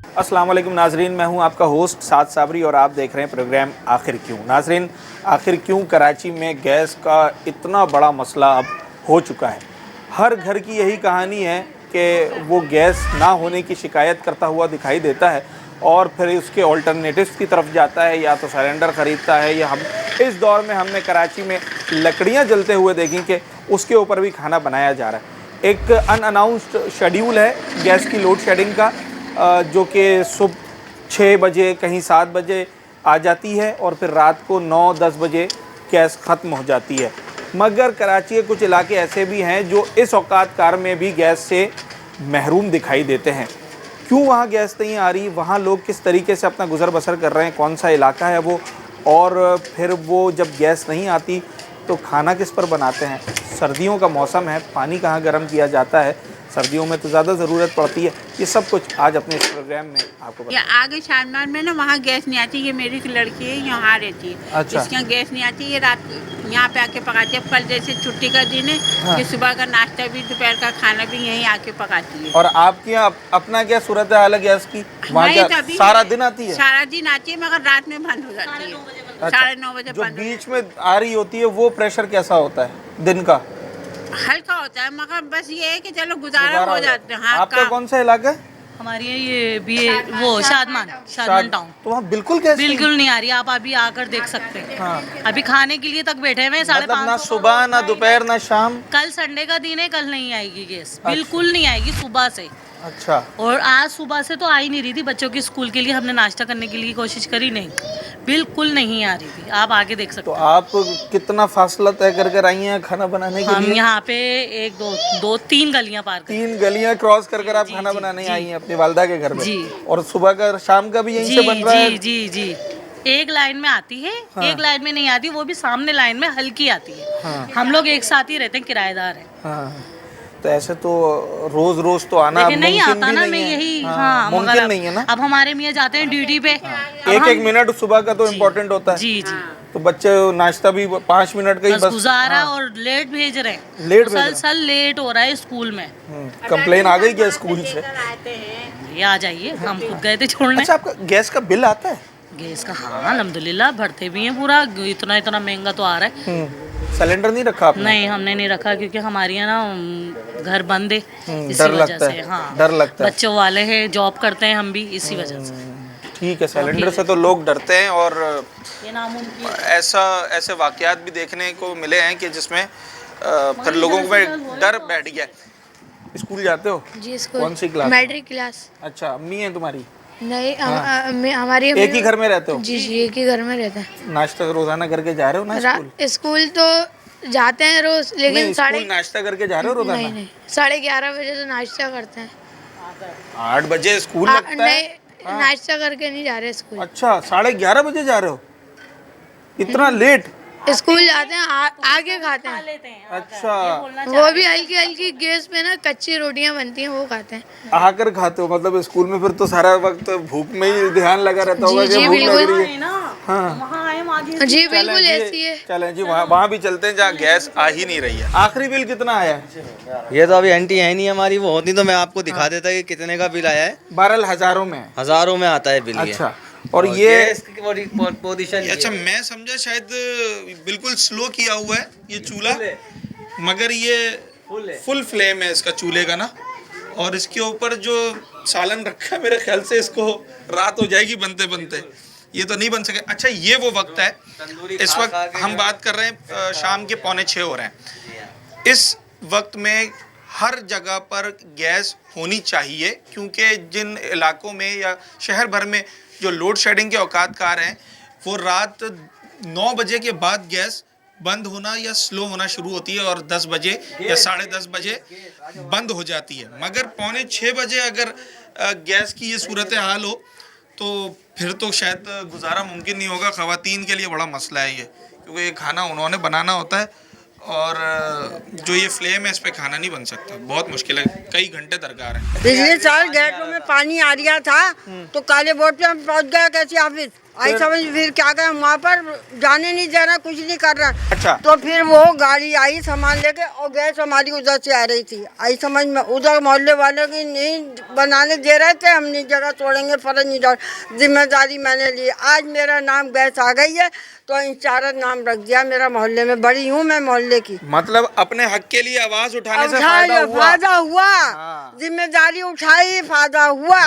अस्सलाम वालेकुम नाजरीन, मैं हूं आपका होस्ट साद साबरी और आप देख रहे हैं प्रोग्राम आखिर क्यों। नाजरीन, आखिर क्यों कराची में गैस का इतना बड़ा मसला अब हो चुका है। हर घर की यही कहानी है कि वो गैस ना होने की शिकायत करता हुआ दिखाई देता है और फिर उसके ऑल्टरनेटिव्स की तरफ जाता है, या तो सिलेंडर ख़रीदता है, या हम इस दौर में हमने कराची में लकड़ियाँ जलते हुए देखी कि उसके ऊपर भी खाना बनाया जा रहा है। एक अनअनाउंस्ड शेड्यूल है गैस की लोड शेडिंग का, जो कि सुबह 6 बजे कहीं 7 बजे आ जाती है और फिर रात को 9-10 बजे गैस ख़त्म हो जाती है। मगर कराची के कुछ इलाके ऐसे भी हैं जो इस औकात कार में भी गैस से महरूम दिखाई देते हैं। क्यों वहाँ गैस नहीं आ रही, वहाँ लोग किस तरीके से अपना गुज़र बसर कर रहे हैं, कौन सा इलाका है वो, और फिर वो जब गैस नहीं आती तो खाना किस पर बनाते हैं। सर्दियों का मौसम है, पानी कहाँ गर्म किया जाता है, सर्दियों में तो ज़्यादा ज़रूरत पड़ती है। ये सब कुछ आज अपने इस प्रोग्राम में आपको या आगे शानदार में ना वहाँ गैस नहीं आती। ये मेरी एक लड़की है, यहाँ रहती है। अच्छा। इसके यहाँ गैस नहीं आती, ये रात यहाँ पे आके पकाती है। कल जैसे छुट्टी का दिन है, हाँ। ये सुबह का नाश्ता भी दोपहर का खाना भी यहीं आके पकाती है। और आपके यहाँ अपना क्या सूरत है गैस की? वहाँ हमारी क्या तो अभी सारा दिन आती है? सारा दिन आती है, मगर रात में बंद हो जाती है। अच्छा। 9:30 बजे जो बंद हो बीच में आ रही होती है वो प्रेशर कैसा होता है दिन का? हल्का होता है, मगर बस ये है कि चलो गुजारा हो जाता है। हाँ, आपका कौन सा इलाका है? हमारी ये भी वो शादमान टाउन। तो वहाँ बिल्कुल गैस बिल्कुल नहीं आ रही, आप अभी आकर देख सकते हैं। हाँ। अभी खाने के लिए तक बैठे हुए हैं, 5:30 मतलब ना सुबह ना दोपहर ना शाम? कल संडे का दिन है, कल नहीं आएगी गैस, बिल्कुल नहीं आएगी सुबह से। अच्छा। और आज सुबह से तो आ ही नहीं रही थी, बच्चों की स्कूल के लिए हमने नाश्ता करने के लिए कोशिश करी, नहीं बिल्कुल नहीं आ रही थी। आप आगे देख सकते तो हैं। आप कितना फासला तय कर कर आई हैं खाना बनाने के हम लिए? यहाँ पे 3 गलियां पार कर 3 गलियां क्रॉस कर कर आप जी, खाना जी, बनाने जी। आई हैं अपनी वालदा के घर में? जी। और सुबह का शाम का भी यहीं से बन रहा है? जी जी जी, एक लाइन में आती है। हाँ। एक लाइन में नहीं आती, वो भी सामने लाइन में हल्की आती है। हाँ। हम लोग एक साथ ही रहते हैं, किराएदार हैं। हाँ। तो ऐसे तो रोज रोज तो आना लेकिन नहीं मुमकिन आता भी ना, नहीं मैं है। यही हाँ, हाँ, मगर मुमकिन नहीं है ना। अब हमारे मियाँ जाते हैं ड्यूटी पे। एक एक मिनट सुबह का तो इम्पोर्टेंट होता है। जी जी, तो बच्चे नाश्ता भी 5 मिनट का ही बस बस गुजारा। हाँ। और लेट भेज रहे हैं, लेट भेज रहे हैं। मुसलसल लेट हो रहा है स्कूल में। कंप्लेन आ गई क्या स्कूल से? ये आ जाइए, हम खुद गए थे छोड़ने। अच्छा, आपका गैस का बिल आता है? गैस का हाँ अल्हम्दुलिल्लाह भरते भी हैं पूरा। इतना महंगा तो आ रहा है। सिलेंडर नहीं रखा आपने? नहीं, हमने नहीं रखा, क्योंकि हमारे यहाँ ना घर बंद है, इसी डर वजह लगता से। है। हाँ, डर लगता है। बच्चों वाले हैं, जॉब करते हैं हम भी, इसी वजह से। ठीक है, सिलेंडर से तो लोग डरते हैं। और ये नामुमकिन ऐसे वाकयात भी देखने को मिले हैं कि जिसमें फिर लोगों में डर बैठ गया। स्कूल जाते हो? जी, स्कूल। कौन सी क्लास? Matric class. अच्छा, अम्मी है तुम्हारी? नहीं, हाँ। हमारी एक ही घर में रहते हो? जी जी, एक ही घर में रहते हैं। नाश्ता रोजाना करके जा रहे हो ना स्कूल? स्कूल तो जाते हैं रोज, लेकिन नहीं, स्कूल नाश्ता करके जा रहे हो रोजाना? नहीं 11:30 बजे तो नाश्ता करते हैं। 8 बजे स्कूल लगता है? नहीं, नाश्ता करके नहीं जा रहे स्कूल। अच्छा, 11:30 बजे जा रहे हो? इतना लेट? स्कूल जाते हैं, आगे खाते हैं। अच्छा, वो भी हल्की हल्की गैस पे ना कच्ची रोटियां बनती हैं, वो खाते हैं। आकर खाते हो? मतलब स्कूल में फिर तो सारा वक्त भूख में ही ध्यान लगा रहता होगा जी, कि भूख लग बिल्कुल। रही है। हाँ। जी बिल्कुल ऐसी है। चलें जी, वहाँ भी चलते हैं जहाँ गैस आ ही नहीं रही है। आखिरी बिल कितना आया है? ये तो अभी एंटी है नहीं हमारी, वो होती तो मैं आपको दिखा देता कि कितने का बिल आया है। 12 हज़ारों में? हज़ारों में आता है बिल। अच्छा, और ये पोजीशन। अच्छा, मैं समझा शायद बिल्कुल स्लो किया हुआ है ये चूल्हा, मगर ये फुल फ्लेम है इसका चूल्हे का ना। और इसके ऊपर जो सालन रखा है, मेरे ख्याल से इसको रात हो जाएगी बनते बनते, ये तो नहीं बन सके। अच्छा, ये वो वक्त है, इस वक्त हम बात कर रहे हैं शाम के 5:45 हो रहे हैं। इस वक्त में हर जगह पर गैस होनी चाहिए, क्योंकि जिन इलाकों में या शहर भर में जो लोड शेडिंग के औकात कार हैं, वो रात 9 बजे के बाद गैस बंद होना या स्लो होना शुरू होती है और 10 बजे या 10:30 बजे बंद हो जाती है। मगर 5:45 बजे अगर गैस की ये सूरत हाल हो तो फिर तो शायद गुजारा मुमकिन नहीं होगा। ख़वातीन के लिए बड़ा मसला है ये, क्योंकि ये खाना उन्होंने बनाना होता है और जो ये फ्लेम है इस पे खाना नहीं बन सकता, बहुत मुश्किल है, कई घंटे दरकार है। पिछले साल गेटों में पानी आ रहा था तो काले बोर्ड पे हम पहुंच गए कैसे ऑफिस। आई समझ फिर क्या करें, वहाँ पर जाने नहीं दे रहा, कुछ नहीं कर रहा। अच्छा। तो फिर वो गाड़ी आई सामान लेके और गैस हमारी उधर से आ रही थी। आई समझ में उधर मोहल्ले वालों की नहीं बनाने दे रहे थे, हम नहीं जगह तोड़ेंगे, फर्ज नहीं डाल, जिम्मेदारी मैंने ली। आज मेरा नाम गैस आ गई है तो इंचार्ज नाम रख दिया मेरा, मोहल्ले में बड़ी हूँ मैं मोहल्ले की। मतलब अपने हक के लिए आवाज उठाने से उठाई, फायदा हुआ। हाँ। जिम्मेदारी उठाई, फायदा हुआ।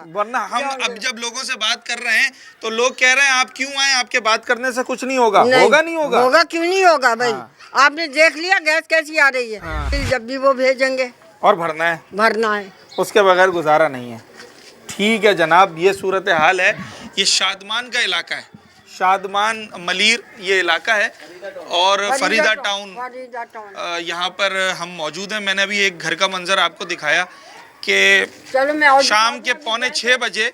वरना हम अब जब लोगों से बात कर रहे हैं तो लोग कह रहे हैं आप क्यों आए, आपके बात करने से कुछ नहीं होगा। होगा नहीं होगा? होगा क्यों नहीं होगा भाई। हाँ। आपने देख लिया गैस कैसी आ रही है। हाँ। फिर जब भी वो भेजेंगे और भरना है, भरना है, उसके बगैर गुजारा नहीं है। ठीक है जनाब, ये सूरत हाल है। ये शादमान का इलाका है, शादमान मलीर ये इलाका है और फरीदा टाउन यहाँ पर हम मौजूद हैं। मैंने अभी एक घर का मंजर आपको दिखाया कि चलो मैं शाम के 5:45 बजे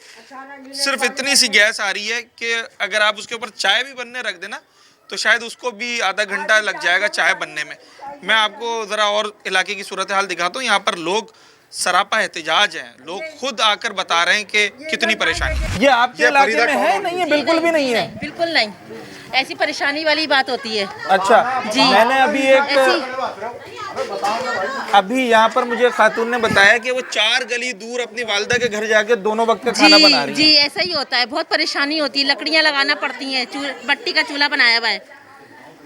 सिर्फ इतनी सी गैस आ रही है कि अगर आप उसके ऊपर चाय भी बनने रख देना तो शायद उसको भी आधा घंटा लग जाएगा चाय बनने में। मैं आपको ज़रा और इलाके की सूरत हाल दिखाता हूँ। यहाँ पर लोग सरापा एहतिजाज हैं, लोग खुद आकर बता रहे हैं कि कितनी परेशानी। ये आपके इलाके में है? नहीं है, बिल्कुल भी नहीं है। बिल्कुल नहीं, ऐसी परेशानी वाली बात होती है। अच्छा जी। मैंने अभी यहाँ पर मुझे खातून ने बताया कि वो 4 गली दूर अपनी वालदा के घर जाके दोनों वक्त का खाना बना रही है। जी ऐसा ही होता है, बहुत परेशानी होती है, लकड़ियाँ लगाना पड़ती हैं, मट्टी का चूल्हा बनाया हुआ है।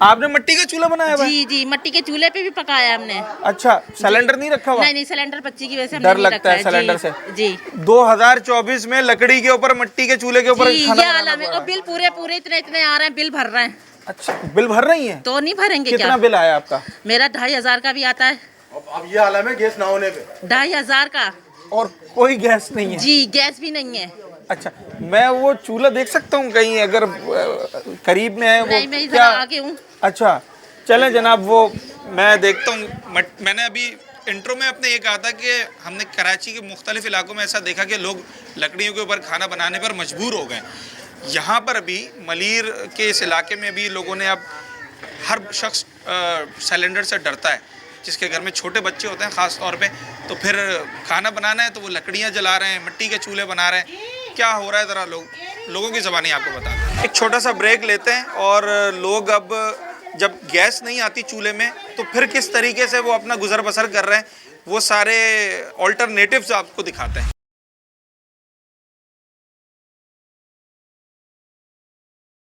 आपने मिट्टी का चूल्हा बनाया हुआ है? जी जी, मट्टी के चूल्हे पे भी पकाया हमने। अच्छा, सिलेंडर नहीं रखा हुआ? नहीं नहीं, सिलेंडर बच्ची की वजह से हमने डर नहीं लगता है रखा सिलेंडर से। जी 2024 में लकड़ी के ऊपर, मिट्टी के चूल्हे के ऊपर जी, खाना ये बनाना आलम है। पड़ और रहा बिल पूरे पूरे इतने आ रहे हैं, बिल भर रहे हैं। अच्छा, बिल भर रही है? तो नहीं भरेंगे कितना क्या? बिल आया आपका? मेरा 2500 का भी आता है। अब ये हाल है गैस ना होने पे 2500 का। और कोई गैस नहीं है? जी गैस भी नहीं है। अच्छा, मैं वो चूल्हा देख सकता हूँ कहीं अगर करीब में है? वो नहीं, मैं क्या? इधर आगे हूँ। अच्छा चलें जनाब, वो मैं देखता हूँ। मैंने अभी इंट्रो में अपने ये कहा था कि हमने कराची के मुख्तलिफ इलाकों में ऐसा देखा कि लोग लकड़ियों के ऊपर खाना बनाने पर मजबूर हो गए। यहाँ पर अभी मलीर के इस इलाके में भी लोगों ने, अब हर शख्स सिलेंडर से डरता है। जिसके घर में छोटे बच्चे होते हैं ख़ास तौर पे, तो फिर खाना बनाना है तो वो लकड़ियाँ जला रहे हैं, मिट्टी के चूल्हे बना रहे हैं। क्या हो रहा है ज़रा लोगों की ज़बानी आपको बताते हैं। एक छोटा सा ब्रेक लेते हैं और लोग अब जब गैस नहीं आती चूल्हे में तो फिर किस तरीके से वो अपना गुजर बसर कर रहे हैं, वो सारे ऑल्टरनेटिव्स आपको दिखाते हैं।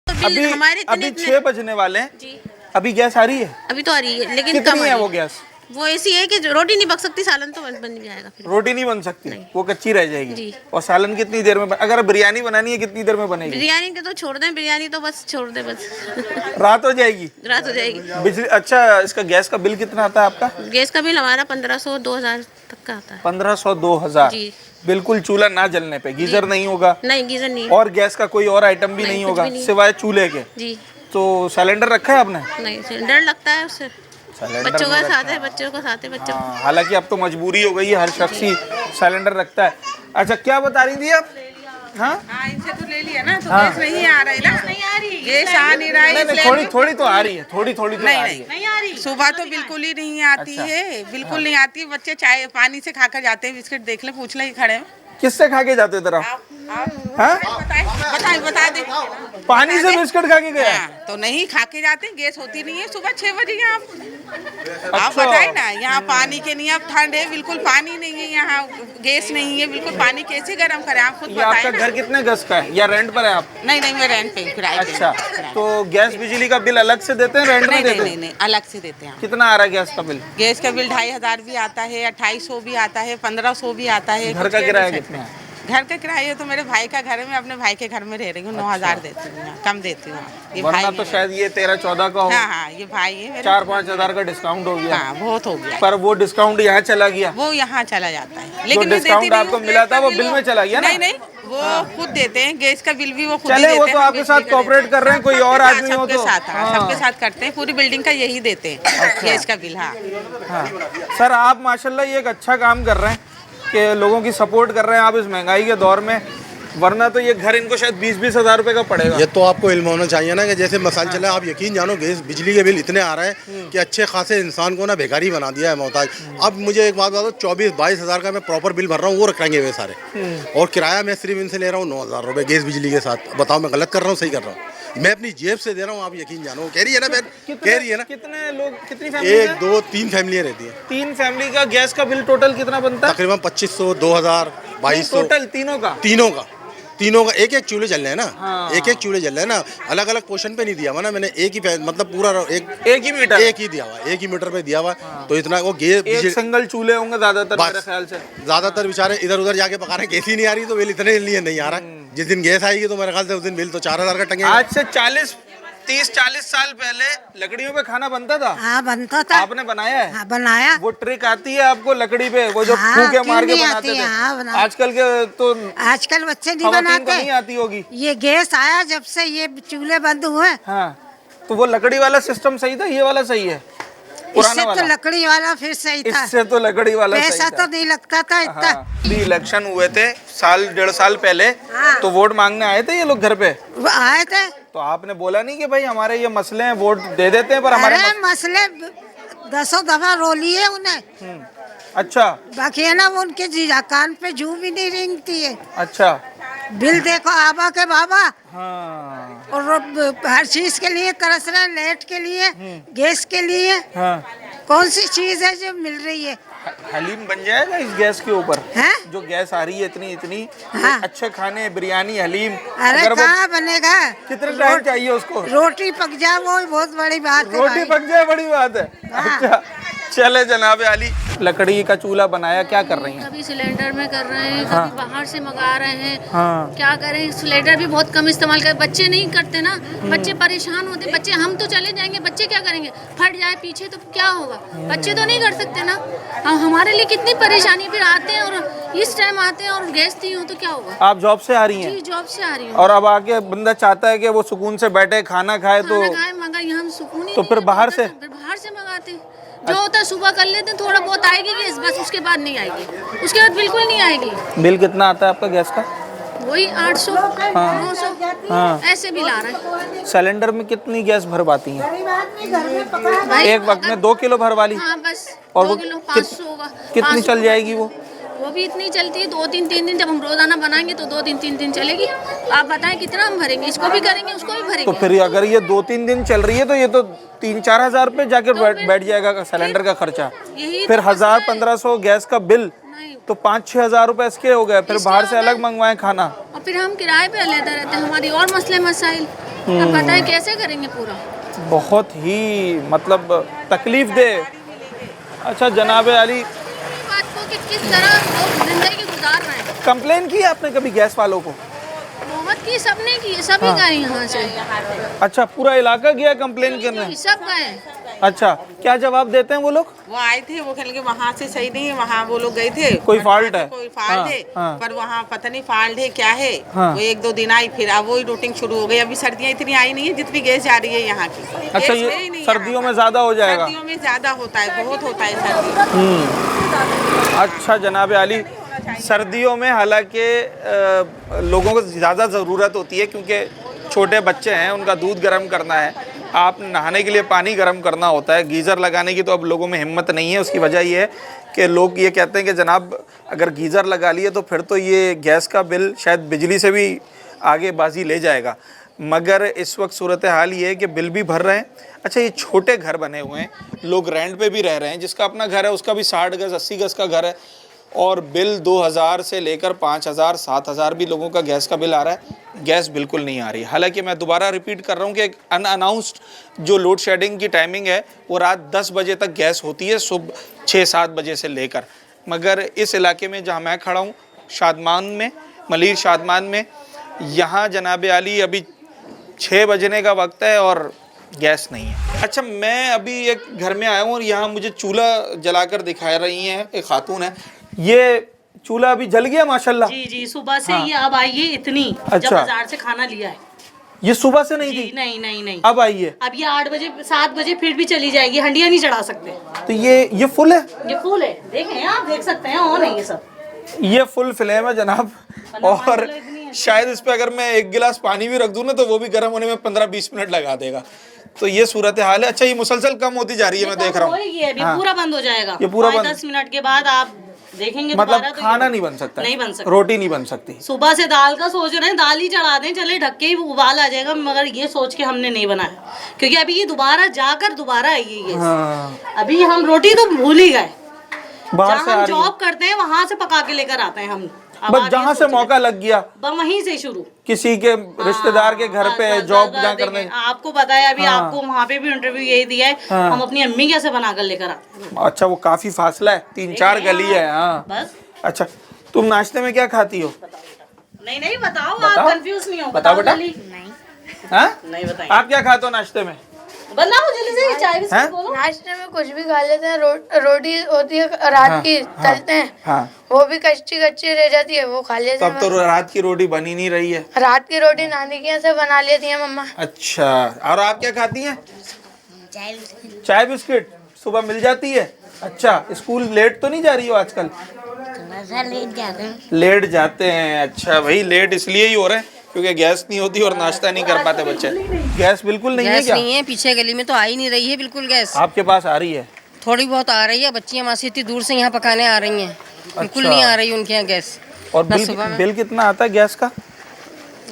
अभी 6 बजने वाले हैं जी। अभी गैस आ रही है? अभी तो आ रही है, लेकिन कितनी कम है वो गैस? वो ऐसी है कि रोटी नहीं पक सकती, सालन तो बन जाएगा फिर। रोटी नहीं बन सकती, वो कच्ची रह जाएगी जी। और सालन कितनी देर में अगर बिरयानी बनानी है कितनी देर में बनेगी? बिरयानी के तो छोड़ दें, बिरयानी तो बस छोड़ दें बस रात हो जाएगी? रात हो जाएगी। बिजली? अच्छा, इसका गैस का बिल कितना आता है आपका? गैस का बिल हमारा 1500-2000 तक का आता है। 1500-2000 जी। बिल्कुल चूल्हा ना जलने पे? गीजर नहीं होगा? नहीं, गीजर नहीं। और गैस का कोई और आइटम भी नहीं होगा सिवाय चूल्हे के? जी। तो सिलेंडर रखा है आपने? नहीं, डर लगता है उससे, बच्चों का साथ है, बच्चों को साथ है बच्चों। हालांकि अब तो मजबूरी हो गई है, हर शख्स ही सिलेंडर रखता है। अच्छा, क्या बता रही थी आप? हाँ, इनसे तो ले लिया ना, तो गैस नहीं आ रही ना, नहीं आ रही, गैस आ नहीं रही। थोड़ी तो आ रही है, थोड़ी तो आ रही है। नहीं आ रही, सुबह तो बिल्कुल ही नहीं आती है, बिल्कुल नहीं आती। बच्चे चाय पानी से खाकर जाते हैं, बिस्किट देख ले, पूछ ले खड़े हैं। किससे खा के जाते थे? बता दे, पानी से बिस्किट खा के गया? तो नहीं खा के जाते, गैस होती नहीं है सुबह 6 बजे। आप बताए ना, यहाँ पानी के नहीं, अब ठंड है, बिल्कुल पानी नहीं है यहाँ, गैस नहीं है, बिल्कुल पानी कैसे गर्म करें आप खुद ये बताएं आपका ना। घर कितने गज का है या रेंट पर है आप? नहीं, मैं रेंट पे, किराए पे। अच्छा, तो गैस बिजली का बिल अलग से देते हैं, रेंट में देते हैं? नहीं, अलग से देते हैं। कितना आ रहा है गैस का बिल? गैस का बिल 2500 भी आता है, 2800 भी आता है, 1500 भी आता है। घर का किराया कितना है? घर का किराया तो मेरे भाई का घर है, मैं अपने भाई के घर में रह रही हूँ। 9000 देती हूँ, कम देती हूँ। ये वरना तो शायद ये 13-14 का हो। हाँ, ये भाई है मेरा। 4-5 हजार का डिस्काउंट हो गया। हाँ, बहुत हो गया। पर वो डिस्काउंट यहाँ चला गया? वो यहाँ चला जाता है, जो लेकिन डिस्काउंट आपको मिला था वो बिल में चला गया ना? नहीं, वो खुद देते हैं, गैस का बिल भी वो खुद चले, ही वो देते तो हैं। आपके साथ कोऑपरेट कर रहे हैं, कोई और आदमी हो तो? सबके साथ करते हैं, पूरी बिल्डिंग का यही देते हैं गैस का बिल। हाँ, सर आप माशाल्लाह ये एक अच्छा काम कर रहे हैं कि लोगों की सपोर्ट कर रहे हैं आप इस महंगाई के दौर में। वरना तो ये घर इनको शायद 20-20 हज़ार रुपए का पड़ेगा। ये तो आपको इल्म होना चाहिए ना कि जैसे मसाल चला, आप यकीन जानो गैस बिजली के बिल इतने आ रहे हैं कि अच्छे खासे इंसान को ना बेकारी बना दिया है मोहताज। अब मुझे एक बात बताओ, 24-22 हज़ार का मैं प्रॉपर बिल भर रहा हूँ, वो रखेंगे वे सारे, और किराया मैं सिर्फ इनसे ले रहा हूँ 9,000 रुपये गैस बिजली के साथ। बताओ मैं गलत कर रहा हूँ सही कर रहा हूँ? मैं अपनी जेब से दे रहा हूँ, आप यकीन जानो। कह रही है ना बहन, कह रही है ना। कितने लोग, कितनी फैमिली? 1, 2, 3 फैमिलियाँ रहती हैं। 3 फैमिली का गैस का बिल टोटल कितना बनता है? तकरीबन 2500, 2000, 2200 टोटल तीनों का एक चूल्हे चल रहे हैं ना। हाँ। एक चूल्हे चल रहे हैं ना, अलग अलग पोर्शन पे नहीं दिया हुआ ना मैंने, एक ही मतलब पूरा एक ही मीटर, एक ही दिया हुआ, एक ही मीटर पे दिया हुआ। तो इतना वो गैस एक सिंगल चूल्हे होंगे ज्यादातर मेरे ख्याल से। ज्यादातर बेचारे इधर उधर जाके पका रहे हैं, गैस ही नहीं आ रही, तो बिल इतने लिए नहीं आ रहा। जिस दिन गैस आएगी तो मेरे ख्याल से उस दिन बिल तो 4000 का टंगेगा। आज से 30-40 साल पहले लकड़ियों पे खाना बनता था। हाँ बनता था। आपने बनाया है? हाँ बनाया। वो ट्रिक आती है आपको लकड़ी पे, वो जो हाँ, फूके मार के क्यों नहीं बनाते आती थे? है? हाँ, बना। आजकल के तो आजकल बच्चे नहीं खवातीन को बनाते। नहीं आती होगी। ये गैस आया जब से ये चूल्हे बंद हुए, हाँ, तो वो लकड़ी वाला सिस्टम सही था, ये वाला सही है? इससे पुराना तो वाला? लकड़ी वाला फिर सही था। इससे तो लकड़ी वाला सही पैसा था। तो नहीं लगता था इतना। हाँ। अभी इलेक्शन हुए थे 1.5 साल पहले, हाँ। तो वोट मांगने आए थे ये लोग घर पे, वो आए थे। तो आपने बोला नहीं कि भाई हमारे ये मसले हैं, वोट दे देते हैं, पर हमारे अरे मसले 10 दफा रो लिए उन्हें। अच्छा बाकी है ना, वो उनके जीजा कान पे जू भी नहीं रेंगती है। अच्छा। बिल देखो आबा के बाबा, हाँ और हर चीज के लिए तरस रहे, लाइट के लिए, गैस के लिए। हाँ। कौन सी चीज है जो मिल रही है? हलीम बन जाएगा इस गैस के ऊपर? हैं? जो गैस आ रही है इतनी हाँ। अच्छे खाने, बिरयानी, हलीम, अरे अगर वो कहाँ बनेगा? कितने टाइम चाहिए उसको? रोटी पक जाए वो बहुत बड़ी बात है रोटी भाई। पक जाए बड़ी बात है। हाँ। अच्छा चले जनाब आली, लकड़ी का चूल्हा बनाया, क्या कर रही हैं? कभी सिलेंडर में कर रहे हैं, हाँ। कभी बाहर से मंगा रहे हैं। हाँ। क्या करें, सिलेंडर भी बहुत कम इस्तेमाल कर, बच्चे नहीं करते ना, बच्चे परेशान होते। बच्चे, हम तो चले जाएंगे, बच्चे क्या करेंगे? फट जाए पीछे तो क्या होगा? बच्चे तो नहीं कर सकते ना। हमारे लिए कितनी परेशानी, फिर आते हैं और इस टाइम आते हैं और गैस नहीं हो तो क्या होगा? आप जॉब से आ रही हैं? जी जॉब से आ रही हूँ। और अब आके बंदा चाहता है कि वो सुकून से बैठे खाना खाए, तो खाना खाए मंगा, यहाँ सुकून ही तो नहीं फिर है, बाहर से? फिर बाहर से मंगाते हैं। जो होता है सुबह कर लेते हैं, थोड़ा बहुत आएगी गैस, बस उसके बाद नहीं आएगी, उसके बाद बिल्कुल नहीं आएगी। बिल कितना आता है आपका गैस का? वही 800, 900 हाँ। ऐसे बिल आ रहा है। सिलेंडर में कितनी गैस भरवाती हैं? भाई, एक वक्त में 2 किलो भरवा ली? हाँ बस और 2 वो किलो 500 होगा। कितनी 500 चल जाएगी वो? वो भी इतनी चलती है, 2-3 दिन। जब हम रोजाना बनाएंगे तो 2-3 दिन चलेगी। आप बताएं कितना हम भरेंगे? इसको भी करेंगे, उसको भी भरेंगे। तो फिर अगर ये 2-3 दिन चल रही है तो ये तो 3-4 हज़ार पे जाके बैठ जाएगा सिलेंडर का खर्चा। यही फिर तो 1000-1500 गैस का बिल, नहीं। तो 5-6 हज़ार रुपए इसके हो गए। फिर बाहर से अलग मंगवाएं खाना, और फिर हम किराए पे लेते रहते हैं, हमारी और मसले मसाइल। अब बताएं कैसे करेंगे पूरा? बहुत ही मतलब तकलीफ दे। अच्छा जनाब आली, बात को कि किस तरह लोग जिंदगी गुजार रहे हैं। कंप्लेन की आपने कभी गैस वालों को? बहुत की, सबने की, सभी गए यहाँ से। अच्छा पूरा इलाका गया कंप्लेन करने? सब गए। अच्छा क्या जवाब देते हैं वो लोग? वो आए थे, वो खेल के वहाँ से सही नहीं है, वहाँ वो लोग गए थे। कोई फॉल्ट है? कोई फॉल्ट है, हाँ। पर वहाँ पता नहीं फॉल्ट है क्या है। हाँ। वो 1-2 दिन आई, फिर अब वही रूटिंग शुरू हो गई। अभी सर्दियाँ इतनी आई नहीं है जितनी गैस जा रही है यहाँ की। अच्छा गैस ये ही नहीं सर्दियों यहाँ में ज्यादा हो पर। जाएगा? सर्दियों में ज्यादा होता है, बहुत होता है सर्दी। अच्छा जनाब आली, सर्दियों में हालांकि लोगों को ज़्यादा ज़रूरत होती है क्योंकि छोटे बच्चे हैं, उनका दूध गर्म करना है, आप नहाने के लिए पानी गर्म करना होता है। गीज़र लगाने की तो अब लोगों में हिम्मत नहीं है। उसकी वजह ये है कि लोग ये कहते हैं कि जनाब अगर गीज़र लगा लिए तो फिर तो ये गैस का बिल शायद बिजली से भी आगे बाजी ले जाएगा। मगर इस वक्त सूरत हाल ये है कि बिल भी भर रहे हैं। अच्छा ये छोटे घर बने हुए हैं, लोग रेंट पे भी रह रहे हैं, जिसका अपना घर है उसका भी 60 गज़ 80 गज़ का घर है, और बिल 2000 से लेकर 5000 7000 भी लोगों का गैस का बिल आ रहा है। गैस बिल्कुल नहीं आ रही। हालांकि मैं दोबारा रिपीट कर रहा हूँ कि एक अनअनाउंस्ड जो लोड शेडिंग की टाइमिंग है वो रात 10 बजे तक गैस होती है, सुबह 6-7 बजे से लेकर। मगर इस इलाके में जहाँ मैं खड़ा हूँ, शादमान में, मलीर शादमान में, यहाँ जनाब आली अभी 6 बजने का वक्त है और गैस नहीं है। अच्छा मैं अभी एक घर में आया हूँ और यहाँ मुझे चूल्हा जलाकर दिखा रही हैं, एक खातून है। ये चूल्हा अभी जल गया माशाल्लाह? जी जी, सुबह से हाँ। ये अब आई है इतनी। अच्छा। जब बाजार से खाना लिया है। ये सुबह से नहीं जी थी? नहीं। अब आई है? अब ये 8 बजे 7 बजे फिर भी चली जाएगी, हंडिया नहीं चढ़ा सकते। तो ये फुल है? ये फुल है, देखें आप देख सकते हैं, ऑन है ये सब। ये फुल फ्लेम है जनाब। और शायद इस पे अगर मैं एक गिलास पानी भी रख दूं ना तो वो भी गर्म होने में 15-20 मिनट लगा देगा। तो ये सूरत हाल है। अच्छा, ये मुसलसल कम होती जा रही है, मैं देख रहा हूँ। ये अभी पूरा बंद हो जाएगा, ये पूरा बंद। 10 मिनट के बाद आप देखेंगे मतलब दोबारा तो खाना नहीं बन सकता, नहीं बन सकता, रोटी नहीं बन सकती। सुबह से दाल का सोच रहे हैं, दाल ही चढ़ा दें, चले ढक के ही उबाल आ जाएगा, मगर ये सोच के हमने नहीं बनाया क्योंकि अभी ये दोबारा जाकर दोबारा आएगी ये। हाँ। अभी हम रोटी तो भूल ही गए, बाहर से जहाँ आ हम रही है, जॉब करते हैं वहां से पका के लेकर आते हैं हम। अब बस आप जहाँ ये से सोच रहे मौका लग गया, हैं, वहीं से शुरू किसी के रिश्तेदार के घर पे जॉब जहाँ करने। आपको पता है अभी हाँ। आपको वहाँ पे भी इंटरव्यू यही दिया है, हाँ। हम अपनी अम्मी कैसे बनाकर लेकर आते हैं। अच्छा, वो काफी फासला है, 3-4 गली है। हाँ बस अच्छा, तुम नाश्ते में क्या खाती हो? नहीं नहीं बताओ, बताओ। आप कंफ्यूज नहीं हो। बताओ बेटा। नहीं हाँ? नहीं बताइए। आप क्या खाते हो नाश्ते में? बनाओ जल्दी से, चाय हैं? बिस्कुट बोलो। नाश्ते में कुछ भी खा लेते हैं। रोटी होती है रात की, तलते हैं, हाँ, वो भी कच्ची कच्ची रह जाती है, वो खा लेते तब हैं। तो रात की रोटी बनी नहीं रही है। रात की रोटी नानी के यहाँ से बना लेती है मम्मा। अच्छा, और आप क्या खाती हैं? चाय बिस्किट सुबह मिल जाती है। अच्छा, स्कूल लेट तो नहीं जा रही हो आजकल? लेट जाते हैं। अच्छा भाई, लेट इसलिए ही हो रहे हैं क्योंकि गैस नहीं होती और नाश्ता नहीं कर पाते बच्चे। गैस बिल्कुल नहीं है गैस क्या? नहीं है, पीछे गली में तो आ ही नहीं रही है बिल्कुल गैस। आपके पास आ रही है? थोड़ी बहुत आ रही है, बच्चियां वहाँ से इतनी दूर से यहाँ पकाने आ रही हैं, बिल्कुल अच्छा। नहीं आ रही उनके यहाँ गैस। और ना बिल, सुबह में। बिल कितना आता है गैस का?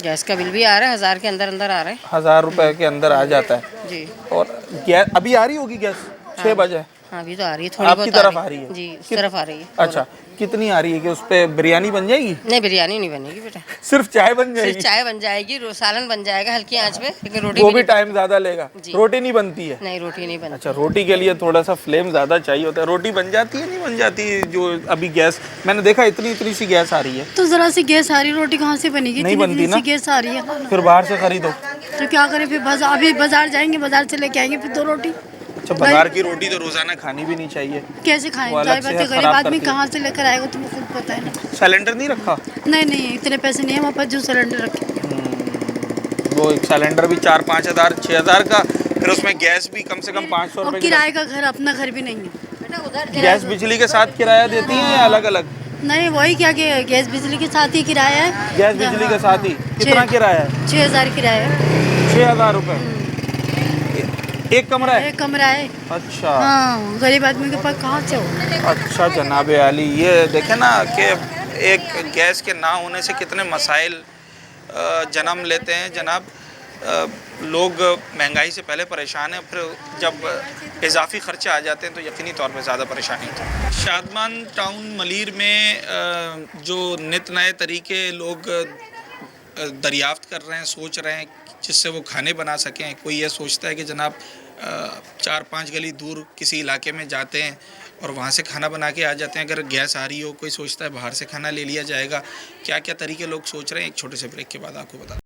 गैस का बिल भी आ रहा है, 1000 के अंदर अंदर आ रहा है 1000 रुपए के अंदर आ जाता है। जी। और गैस अभी आ रही होगी गैस? 6 बजे हाँ अभी तो आ रही है, थोड़ी आपकी बहुत तरफ आ रही है? जी, उस तरफ आ रही है। अच्छा, कितनी आ रही है कि उस पे बिरयानी बन जाएगी? नहीं, बिरयानी नहीं बनेगी बेटा, सिर्फ चाय बन सिर्फ जाएगी? चाय बन जाएगी, सालन बन जाएगा हल्की आंच पे, लेकिन रोटी वो भी नहीं टाइम ज्यादा लेगा। जी। रोटी नहीं बनती है? नहीं, रोटी नहीं बनती। अच्छा, रोटी के लिए थोड़ा सा फ्लेम ज्यादा चाहिए होता है। रोटी बन जाती है नहीं बन जाती? जो अभी गैस मैंने देखा इतनी इतनी सी गैस आ रही है। तो जरा सी गैस आ रही, रोटी कहाँ से बनेगी? नहीं इतनी बनती इतनी ना? सी गैस आ रही है, फिर बाहर से खरीदो। तो क्या करें फिर? अभी बाजार जाएंगे, बाजार से लेके आएंगे फिर 2 रोटी। अच्छा, बाजार की रोटी तो रोजाना खानी भी नहीं चाहिए। कैसे वो खाएं? अलग जाहिर से बात है, गरीब खराब आदमी करती है। कहाँ से लेकर आएगा, तुम्हें खुद पता है ना। सिलेंडर नहीं रखा? नहीं, इतने पैसे नहीं है हमारे पास जो सिलेंडर रखे। वो एक सिलेंडर भी 4-5 हज़ार 6 हज़ार का, फिर उसमें गैस भी कम से कम 500 और रुपए किराए का घर, अपना घर भी नहीं है। गैस बिजली के साथ किराया देती हैं या अलग अलग? नहीं, वही क्या कि गैस बिजली के साथ ही किराया है। गैस बिजली के साथ ही कितना किराया है? 6000 किराया है। 6000 रुपए एक कमरा है? एक कमरा है। अच्छा। हाँ, गरीब आदमी के पास कहाँ से हो? अच्छा जनाब आली, ये देखे ना कि एक गैस के ना होने से कितने मसाइल जन्म लेते हैं जनाब। लोग महंगाई से पहले परेशान हैं, फिर जब इजाफी खर्चे आ जाते हैं तो यकीनी तौर पे ज़्यादा परेशानी होती है। शादमान टाउन मलीर में जो नित नए तरीके लोग दरियाफ्त कर रहे हैं, सोच रहे हैं जिससे वो खाने बना सकें। कोई ये सोचता है कि जनाब 4-5 गली दूर किसी इलाके में जाते हैं और वहाँ से खाना बना के आ जाते हैं। अगर गैस आ रही हो, कोई सोचता है बाहर से खाना ले लिया जाएगा। क्या क्या तरीके लोग सोच रहे हैं, एक छोटे से ब्रेक के बाद आपको बता।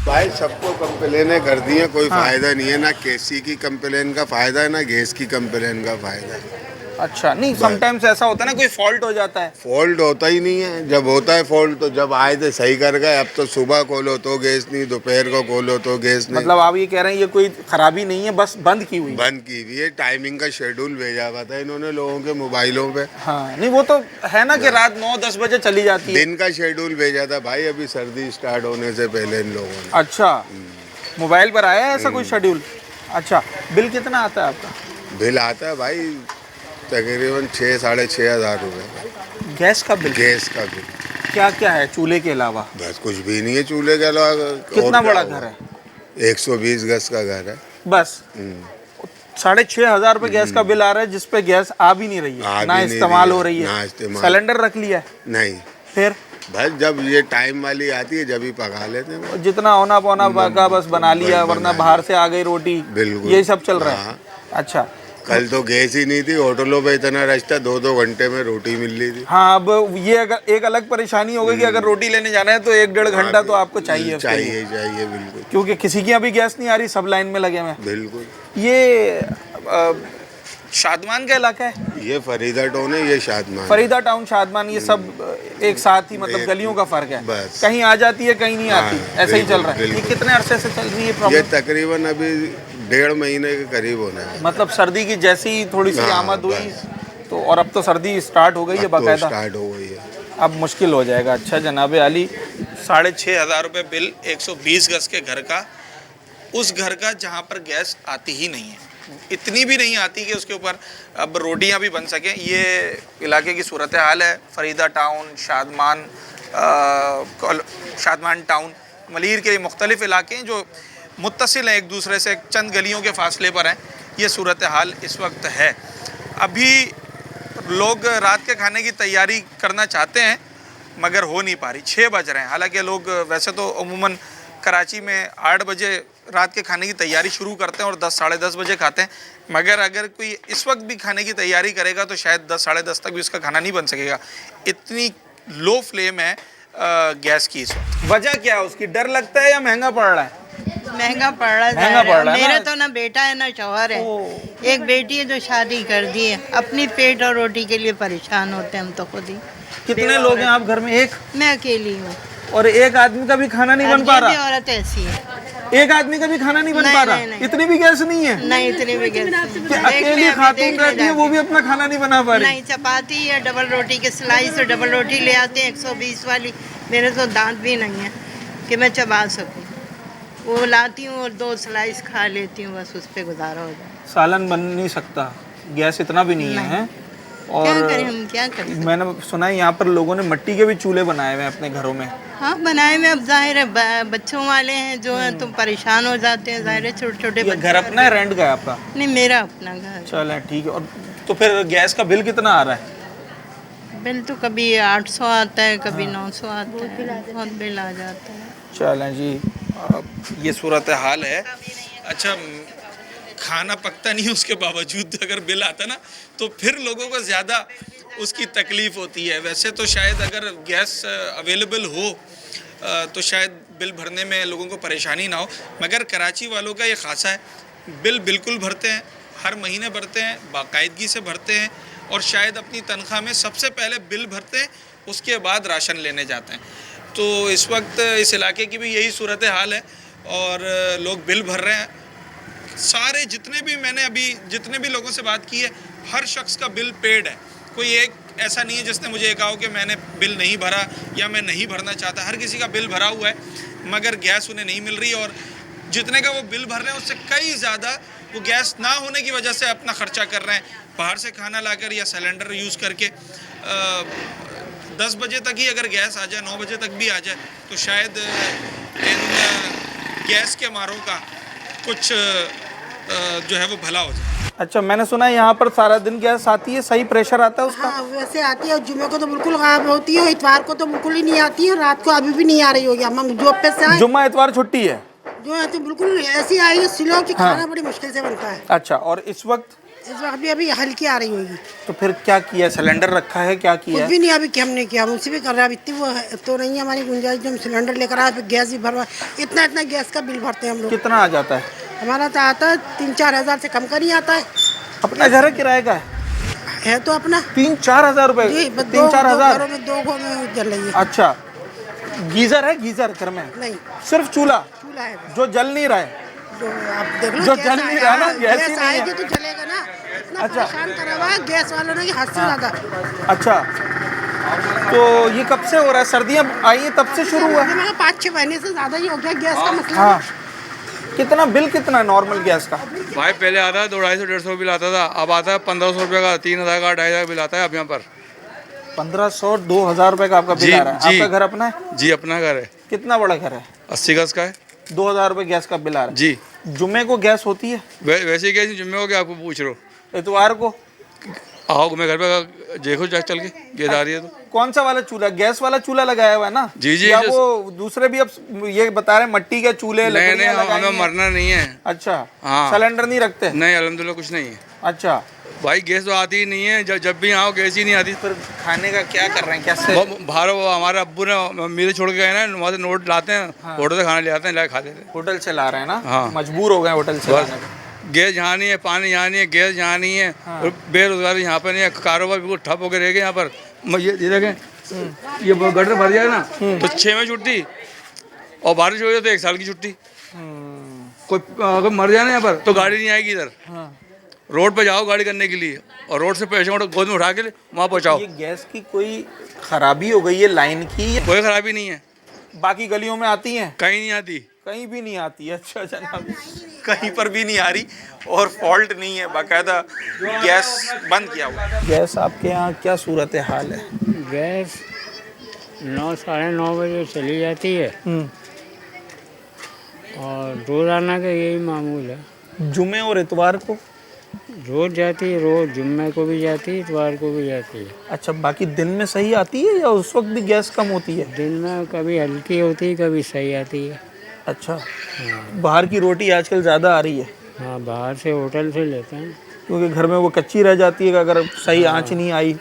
भाई सबको कंप्लेनें कर दी हैं, कोई फ़ायदा नहीं है। ना केसी की कंप्लेन का फ़ायदा है, ना गैस की कंप्लेन का फ़ायदा है। अच्छा, नहीं समटाइम्स ऐसा होता है ना, कोई फॉल्ट हो जाता है। फॉल्ट होता ही नहीं है। जब होता है फॉल्ट तो जब आए थे सही कर गए। अब तो सुबह खोलो तो गैस नहीं, दोपहर को खोलो तो गैस नहीं। मतलब आप ये कह रहे हैं ये कोई खराबी नहीं है, बस बंद की हुई? बंद की हुई है। टाइमिंग का शेड्यूल भेजा हुआ था इन्होंने लोगों के मोबाइलों पे। हाँ, नहीं वो तो है ना कि रात 9-10 बजे चली जाती है। दिन का शेड्यूल भेजा था भाई, अभी सर्दी स्टार्ट होने से पहले इन लोगों ने। अच्छा, मोबाइल पर आया है ऐसा कोई शेड्यूल? अच्छा, बिल कितना आता है आपका? बिल आता है भाई तकरीबन 6-6.5 हज़ार रुपये। गैस का बिल? गैस का बिल। क्या क्या है चूल्हे के अलावा? बस कुछ भी नहीं है चूल्हे के अलावा। कितना बड़ा घर है? 120 गज का घर है बस। 6,500 रुपये गैस का बिल आ रहा है, जिसपे गैस आ भी नहीं रही है, ना इस्तेमाल हो रही है। सिलेंडर रख लिया है? नहीं। फिर भाई जब ये टाइम वाली आती है जब ही पका लेते हैं। जितना होना पौना का बस बना लिया, वरना बाहर से आ गई रोटी। बिल्कुल, यही सब चल रहा है। अच्छा, कल तो गैस ही नहीं थी, होटलों पे इतना रश था, 2-2 घंटे में रोटी मिल रही थी। हाँ, अब ये अगर एक अलग परेशानी हो गई कि अगर रोटी लेने जाना है तो 1-1.5 घंटा तो आपको चाहिए। चाहिए बिल्कुल, क्योंकि किसी की अभी गैस नहीं आ रही, सब लाइन में लगे हुए। बिल्कुल। ये शादमान का इलाका है? ये फरीदा टाउन है, ये शादमान। फरीदा टाउन, शादमान, ये सब एक साथ ही, मतलब गलियों का फर्क है। बस। कहीं आ जाती है, कहीं नहीं आती, ऐसा ही चल रहा है। ये कितने अरसे से चल रही है प्रॉब्लम? ये तकरीबन अभी 1.5 महीने के करीब होना है। मतलब सर्दी की जैसी थोड़ी सी आमद हुई तो और अब तो सर्दी स्टार्ट हो गई है बाकायदा, स्टार्ट हो गई है, अब मुश्किल हो जाएगा। अच्छा जनाब आली, 6,500 रुपये बिल 120 गज के घर का, उस घर का जहाँ पर गैस आती ही नहीं है, इतनी भी नहीं आती कि उसके ऊपर अब रोटियां भी बन सकें। ये इलाके की सूरत हाल है। फरीदा टाउन, शादमान टाउन, मलीर के मुख्तलिफ इलाके हैं जो मुत्तसिल हैं एक दूसरे से, चंद गलियों के फासले पर हैं। ये सूरत हाल इस वक्त है। अभी लोग रात के खाने की तैयारी करना चाहते हैं मगर हो नहीं पा रही, 6 बज रहे हैं। हालांकि लोग वैसे तो अमूमन कराची में 8 बजे रात के खाने की तैयारी शुरू करते हैं और 10 साढ़े 10 बजे खाते हैं, मगर अगर कोई इस वक्त भी खाने की तैयारी करेगा तो शायद 10 साढ़े 10 तक भी उसका खाना नहीं बन सकेगा, इतनी लो फ्लेम है गैस की इस वक्त। वजह क्या है उसकी? डर लगता है या महंगा पड़ रहा है? महंगा पड़ रहा है, महंगा पड़ रहा है मेरा ना? तो ना बेटा है ना शौहर है, एक बेटी है जो शादी कर दी है, अपनी पेट और रोटी के लिए परेशान होते हैं हम तो खुद ही। कितने लोग हैं आप घर में? एक? मैं अकेली हूँ। और एक आदमी का भी खाना नहीं बन पा अकेली रहा? औरत ऐसी है, एक आदमी का भी खाना नहीं बन नहीं, पा रहा? नहीं, नहीं। इतनी भी गैस नहीं है? नहीं इतनी भी गैस नहीं। कि अकेली खातून रहती है वो भी अपना खाना नहीं बना पा रही? नहीं, चपाती या डबल रोटी के स्लाइस और डबल रोटी ले आते हैं 120 वाली, मेरे तो दांत भी नहीं है कि मैं चबा सकूं, वो लाती हूँ और 2 स्लाइस खा लेती हूँ, बस उस पर गुजारा हो जाए। सालन बन नहीं सकता, गैस इतना भी नहीं है। और क्या करें हम, क्या करें? मैंने सुना है यहाँ पर लोगों ने मिट्टी के भी चूल्हे बनाए हुए हैं अपने घरों में। हाँ बनाए में, अब जाहिर है बच्चों वाले हैं जो हैं तो परेशान हो जाते हैं, जाहिर है छोटे छोटे बच्चे। घर अपना है रेंट का है आपका? नहीं मेरा अपना घर। चलो ठीक है। और तो फिर गैस का बिल कितना आ रहा है? बिल तो कभी 800 आता है, कभी 900 आता है, बहुत बिल आ जाता है। चलें जी, ये सूरत हाल है। अच्छा, खाना पकता नहीं है उसके बावजूद अगर बिल आता ना तो फिर लोगों को ज़्यादा उसकी तकलीफ़ होती है। वैसे तो शायद अगर गैस अवेलेबल हो तो शायद बिल भरने में लोगों को परेशानी ना हो, मगर कराची वालों का ये ख़ासा है, बिल बिल्कुल भरते हैं, हर महीने भरते हैं, बाकायदगी से भरते हैं और शायद अपनी तनख्वाह में सबसे पहले बिल भरते हैं, उसके बाद राशन लेने जाते हैं। तो इस वक्त इस इलाके की भी यही सूरत हाल है और लोग बिल भर रहे हैं। सारे जितने भी लोगों से बात की है, हर शख्स का बिल पेड है। कोई एक ऐसा नहीं है जिसने मुझे ये कहा हो कि मैंने बिल नहीं भरा या मैं नहीं भरना चाहता। हर किसी का बिल भरा हुआ है मगर गैस उन्हें नहीं मिल रही और जितने का वो बिल भर रहे हैं उससे कई ज़्यादा वो गैस ना होने की वजह से अपना ख़र्चा कर रहे हैं, बाहर से खाना लाकर या सिलेंडर यूज़ करके। 10 बजे तक ही अगर गैस आ जाए, 9 बजे तक भी आ जाए तो शायद इन गैस के मारों का कुछ जो है वो भला हो जाए। अच्छा, मैंने सुना है यहाँ पर सारा दिन गैस आती है, सही प्रेशर आता है उसका? हाँ वैसे आती है, जुम्मे को तो बिल्कुल गायब होती है, इतवार को तो बिल्कुल ही नहीं आती है, रात को अभी भी नहीं आ रही होगी। हम जॉब पे से आए, जुम्मा इतवार छुट्टी है, जो है तो बिल्कुल ऐसी आई है सिलो कि हाँ। खाना बड़ी मुश्किल से बनता है। अच्छा, और इस वक्त भी अभी हल्की आ रही होगी। तो फिर क्या किया? सिलेंडर रखा है, क्या किया? कुछ भी नहीं, अभी हमने किया, हम उसी भी कर रहे हैं। अब इतनी वो तो नहीं है हमारी गुंजाइश जो हम सिलेंडर लेकर आए, फिर गैस भी भरवा, इतना गैस का बिल भरते हैं हम लोग। कितना आ जाता है? हमारा तो आता है 3-4 हज़ार से कम का नहीं आता है। अपना घर है किराए का है तो अपना 3-4 हज़ार रुपए? 3-4 हज़ार घरों में 2 घरों में जल रही है। अच्छा, गीजर है? गीजर घर में नहीं, सिर्फ चूल्हा है जो जल नहीं रहा है। आप देख लो, जो जल नहीं रहा ना, गैस ही गैस नहीं आएगी है। तो चलेगा ना। इतना अच्छा। परेशान करा हुआ है गैस वालों ने कि हद से ज्यादा। अच्छा, तो ये कब से हो रहा है? सर्दियाँ आई हैं तब से शुरू हुआ? 5-6 महीने से ज्यादा ही हो गया गैस का मसला। हाँ, कितना बिल कितना है नॉर्मल गैस का? भाई पहले आता है 250-150 बिल आता था, अब आता है 1500 रुपये का, 3000 का, 2500 बिल आता है अब यहाँ पर। 1500-2000 रुपए का आपका बिल आ रहा है? आपका घर अपना है? जी अपना घर है। कितना बड़ा घर है? 80 गज का है। 2000 रुपए गैस का बिल आ रहा है जी। जुम्मे को गैस होती है? वैसे ही गैस जुम्मे को क्या आपको पूछ रहे हो? इतवार को आओ मैं घर पे देखो चल के गैस आ रही है तो। कौन सा वाला चूल्हा? गैस वाला चूल्हा लगाया हुआ है ना? जी जी। या वो दूसरे भी अब ये बता रहे हैं मट्टी के चूल्हे? नहीं, हमें मरना नहीं है। अच्छा, हाँ। सिलेंडर नहीं रखते? नहीं अल्हम्दुलिल्लाह कुछ नहीं है। अच्छा भाई गैस तो आती ही नहीं है, जब भी आओ गैस ही नहीं आती। फिर खाने का क्या कर रहे हैं? कैसे? बाहर हमारे अब्बू ने मेरे छोड़ के गए ना, वहाँ से नोट लाते हैं, होटल से खाना ले आते हैं, ला खा लेते हैं। होटल से ला रहे हैं ना? हाँ, मजबूर हो गए होटल से लाने पे। गैस यहाँ नहीं है, पानी यहाँ नहीं है, गैस यहाँ नहीं है, और बेरोजगारी यहाँ पर नहीं है, कारोबार बिल्कुल ठप होकर रह गए यहाँ पर। ये देखें, ये गटर भर जाए ना तो 6 में छुट्टी, और बारिश हो जाए तो 1 साल की छुट्टी। कोई अगर मर जाए ना यहाँ पर तो गाड़ी नहीं आएगी इधर। रोड पे जाओ गाड़ी करने के लिए और रोड से पेशेंट को गोद में उठा के वहाँ पहुँचाओ। ये गैस की कोई खराबी हो गई है लाइन की? कोई खराबी नहीं है। बाकी गलियों में आती हैं? कहीं नहीं आती। कहीं भी नहीं आती। अच्छा जनाब, कहीं पर भी नहीं आ रही और फॉल्ट नहीं है, बाकायदा गैस बंद किया हुआ है। गैस आपके यहाँ क्या सूरत हाल है? गैस 9 साढ़े 9 बजे चली जाती है और रोज़ाना का यही मामूल है। जुमे और इतवार को रोज़ जाती है, रोज़ जुम्मे को भी जाती है, इतवार को भी जाती है। अच्छा, बाकी दिन में सही आती है या उस वक्त भी गैस कम होती है? दिन में कभी हल्की होती है, कभी सही आती है। अच्छा, बाहर की रोटी आजकल ज़्यादा आ रही है? हाँ, बाहर से होटल से लेते हैं, क्योंकि घर में वो कच्ची रह जाती है कि अगर सही आँच नहीं आई।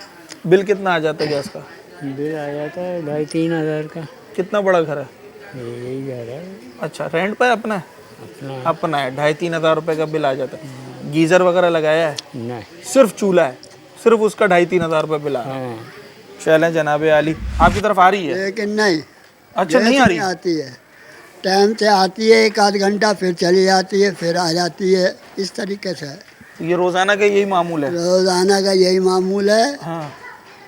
बिल कितना आ जाता है गैस का? बिल आ जाता है 2,5-3 हज़ार का। कितना बड़ा घर है? यही घर है। अच्छा, रेंट पे अपना है? अपना अपना है। 2,5-3 हज़ार रुपये का बिल आ जाता है। गीज़र वगैरह लगाया है? नहीं, सिर्फ चूल्हा है, सिर्फ उसका 2,5-3 हज़ार रुपये बिल आया। चलें जनाब आली, आपकी तरफ आ रही है? लेकिन नहीं। अच्छा, नहीं आ रही? आती है, टाइम से आती है, 1 आध घंटा, फिर चली जाती है, फिर आ जाती है, इस तरीके से है। ये रोज़ाना का यही मामूल है? रोज़ाना का यही मामूल है। हाँ।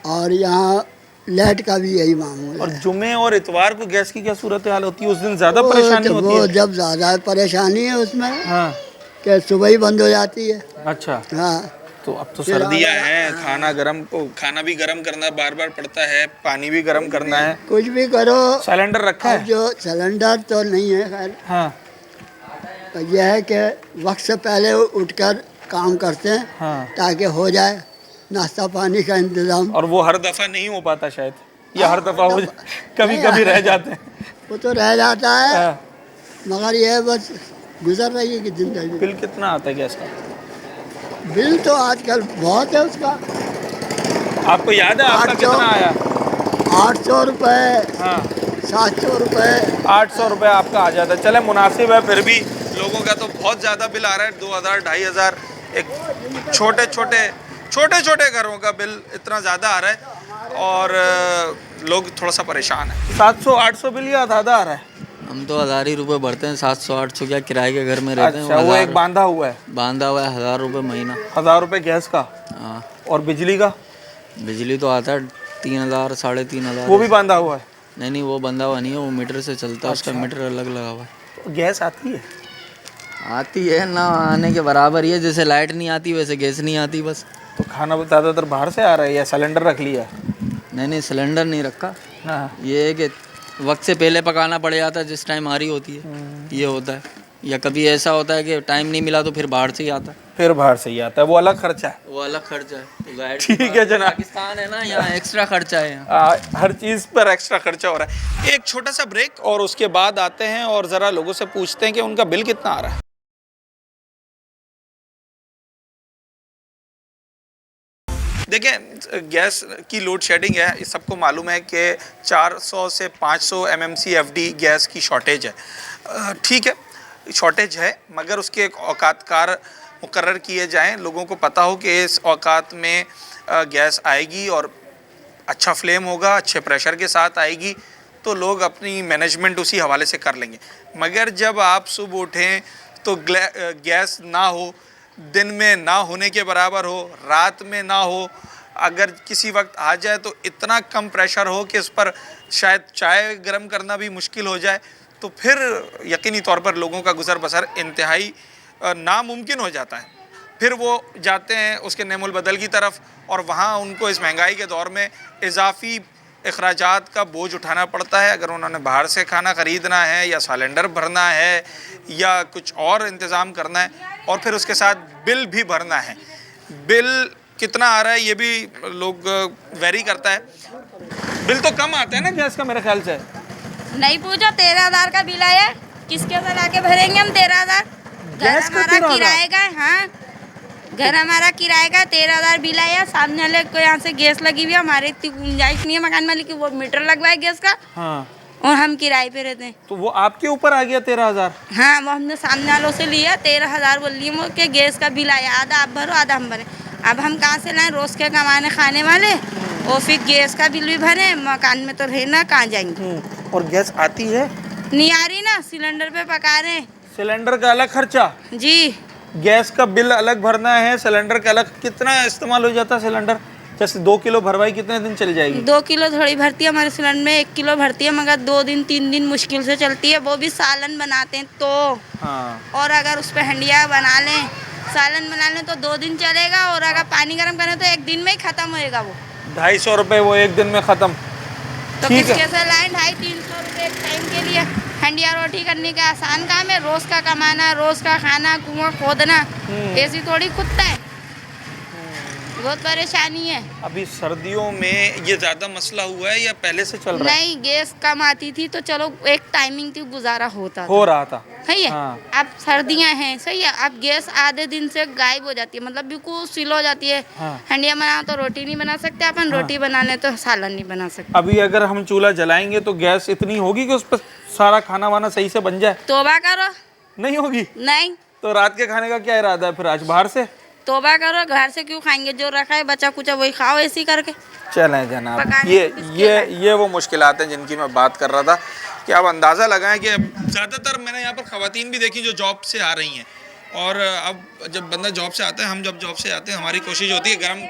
और यहाँ लाइट का भी यही मामूल और है। जुमे और इतवार को गैस की क्या सूरत हाल होती है? उस दिन ज़्यादा परेशानी होती है? वो जब ज़्यादा परेशानी है उसमें, हाँ, कि सुबह ही बंद हो जाती है। अच्छा, हाँ, तो अब तो सर्दियाँ हैं, खाना भी गर्म करना बार बार पड़ता है, पानी भी गर्म करना है, कुछ भी करो। सिलेंडर रखा है? जो सिलेंडर तो नहीं है खैर। हाँ, तो यह है कि वक्त से पहले उठकर काम करते हैं, हाँ, ताकि हो जाए नाश्ता पानी का इंतजाम। और वो हर दफ़ा नहीं हो पाता शायद, या हर दफ़ा हो कभी कभी रह जाते हैं? वो तो रह जाता है, हाँ। मगर यह बस गुजर रही है कि जिंदगी। बिल कितना आता है गैस का? बिल तो आजकल बहुत है उसका। आपको याद है आपका कितना आया? 800 रुपये। हाँ, 700 रुपये। 800 रुपये आपका आ जाता है। चले, मुनासिब है। फिर भी लोगों का तो बहुत ज़्यादा बिल आ रहा है, 2,000 2,500। एक छोटे छोटे घरों का बिल इतना ज़्यादा आ रहा है और लोग थोड़ा सा परेशान है। 700-800 बिल या ज़्यादा आ रहा है? हम तो 1,000 ही रुपये भरते हैं, 700-800 क्या किराए के घर में रहते हैं। अच्छा, वो एक बांधा हुआ है? बांधा हुआ है 1,000 रुपये महीना। 1,000 रुपये गैस का? हाँ। और बिजली का? बिजली तो आता है 3,000 3,500। वो भी बांधा हुआ है? नहीं, वो बंधा हुआ नहीं है, वो मीटर से चलता है। उसका मीटर अलग लगा हुआ है। तो गैस आती है? आती है ना, आने के बराबर ही है। जैसे लाइट नहीं आती वैसे गैस नहीं आती बस। तो खाना ज़्यादातर बाहर से आ रहा है या सिलेंडर रख लिया? नहीं, सिलेंडर नहीं रखा। हाँ। ये है कि वक्त से पहले पकाना पड़ जाता है जिस टाइम आ रही होती है, ये होता है। या कभी ऐसा होता है कि टाइम नहीं मिला तो फिर बाहर से ही आता है। फिर बाहर से ही आता है, वो अलग खर्चा है? वो अलग खर्चा है। तो ठीक है जनाब, पाकिस्तान है ना, यहाँ एक्स्ट्रा खर्चा है। हर चीज़ पर एक्स्ट्रा खर्चा हो रहा है। एक छोटा सा ब्रेक और उसके बाद आते हैं और ज़रा लोगों से पूछते हैं कि उनका बिल कितना आ रहा है। देखिए, गैस की लोड शेडिंग है, इस सबको मालूम है कि 400 से 500 MMCFD गैस की शॉर्टेज है। ठीक है, शॉर्टेज है, मगर उसके एक औकातकार मुकर्रर किए जाएं, लोगों को पता हो कि इस औकात में गैस आएगी और अच्छा फ्लेम होगा, अच्छे प्रेशर के साथ आएगी, तो लोग अपनी मैनेजमेंट उसी हवाले से कर लेंगे। मगर जब आप सुबह उठें तो गैस ना हो, दिन में ना होने के बराबर हो, रात में ना हो, अगर किसी वक्त आ जाए तो इतना कम प्रेशर हो कि उस पर शायद चाय गर्म करना भी मुश्किल हो जाए, तो फिर यकीनी तौर पर लोगों का गुजर बसर इंतहाई नामुमकिन हो जाता है। फिर वो जाते हैं उसके नेमुल बदल की तरफ और वहाँ उनको इस महंगाई के दौर में इजाफी अखराजात का बोझ उठाना पड़ता है। अगर उन्होंने बाहर से खाना ख़रीदना है या सिलेंडर भरना है या कुछ और इंतज़ाम करना है, और फिर उसके साथ बिल भी भरना है। बिल कितना आ रहा है ये भी लोग वेरी करता है। बिल तो कम आता है ना गैस का मेरे ख्याल से? नहीं पूछो, 13,000 का बिल आया। किसके साथ आके भरेंगे हम 13,000? घर हमारा किराए का है। हाँ, घर हमारा किराए का 13,000 बिल आया। सामने वाले को यहाँ से गैस लगी हुई है, हमारे इतनी गुंजाइश नहीं है मकान मालिक की वो मीटर लगवाए गैस का। हाँ। और हम किराए पे रहते हैं। तो वो आपके ऊपर आ गया 13,000? हाँ, वो हमने सामने वालों से लिया। 13,000 बोल रही वो कि गैस का बिल आया, आधा आप भरो आधा हम भरें। अब हम कहाँ से लाएं? रोज़ के कमाने खाने वाले, और फिर गैस का बिल भी भरें, मकान में तो रहना, कहाँ जाएंगे? और गैस आती है? नहीं आ रही ना, सिलेंडर पे पका रहे हैं। सिलेंडर का अलग खर्चा? जी। गैस का बिल अलग भरना है, सिलेंडर का अलग। कितना इस्तेमाल हो जाता है सिलेंडर? जैसे 2 किलो भरवाई कितने दिन चल जाएगी? 2 किलो थोड़ी भरती है हमारे सिलेंडर में, 1 किलो भरती है, मगर 2 दिन 3 दिन मुश्किल से चलती है। वो भी सालन बनाते हैं तो। हाँ। और अगर उस पर हंडिया बना लें, सालन बना लें तो 2 दिन चलेगा, और अगर पानी गर्म करें तो 1 दिन में ही खत्म होएगा वो। 250 रुपये वो 1 दिन में ख़त्म। तो ठीक है। किसके से लाएं 250-300 रुपये एक टाइम के लिए? हंडिया रोटी करने का आसान काम है, रोज़ का कमाना, रोज़ का खाना, कुआं खोदना, ऐसी थोड़ी खुदता है। बहुत परेशानी है। अभी सर्दियों में ये ज़्यादा मसला हुआ है या पहले से चल रहा है? नहीं, गैस कम आती थी तो चलो एक टाइमिंग थी, गुजारा होता हो रहा था। सही है। हाँ। अब सर्दियां हैं, सही है, अब गैस आधे दिन से गायब हो जाती है, मतलब बिल्कुल सील हो जाती है। हाँ। हंडिया बनाओ तो रोटी नहीं बना सकते अपन, रोटी बनाने तो सालन नहीं बना सकते। अभी अगर हम चूल्हा जलाएंगे तो गैस इतनी होगी कि उस पर सारा खाना वाना सही से बन जाए? तौबा करो। नहीं होगी? नहीं। तो रात के खाने का क्या इरादा है फिर आज? बाहर से? तौबा करो, घर से क्यों खाएंगे? जो रखा है बचा कुचा वही खाओ ऐसी करके। चलें जनाब, पकाने ये वो मुश्किलात हैं जिनकी मैं बात कर रहा था कि आप अंदाज़ा लगाएं कि ज़्यादातर मैंने यहाँ पर ख़वातीन भी देखी जो जॉब से आ रही हैं, और अब जब बंदा जॉब से आता है, हम जब जॉब से आते हैं, हमारी कोशिश होती है गरम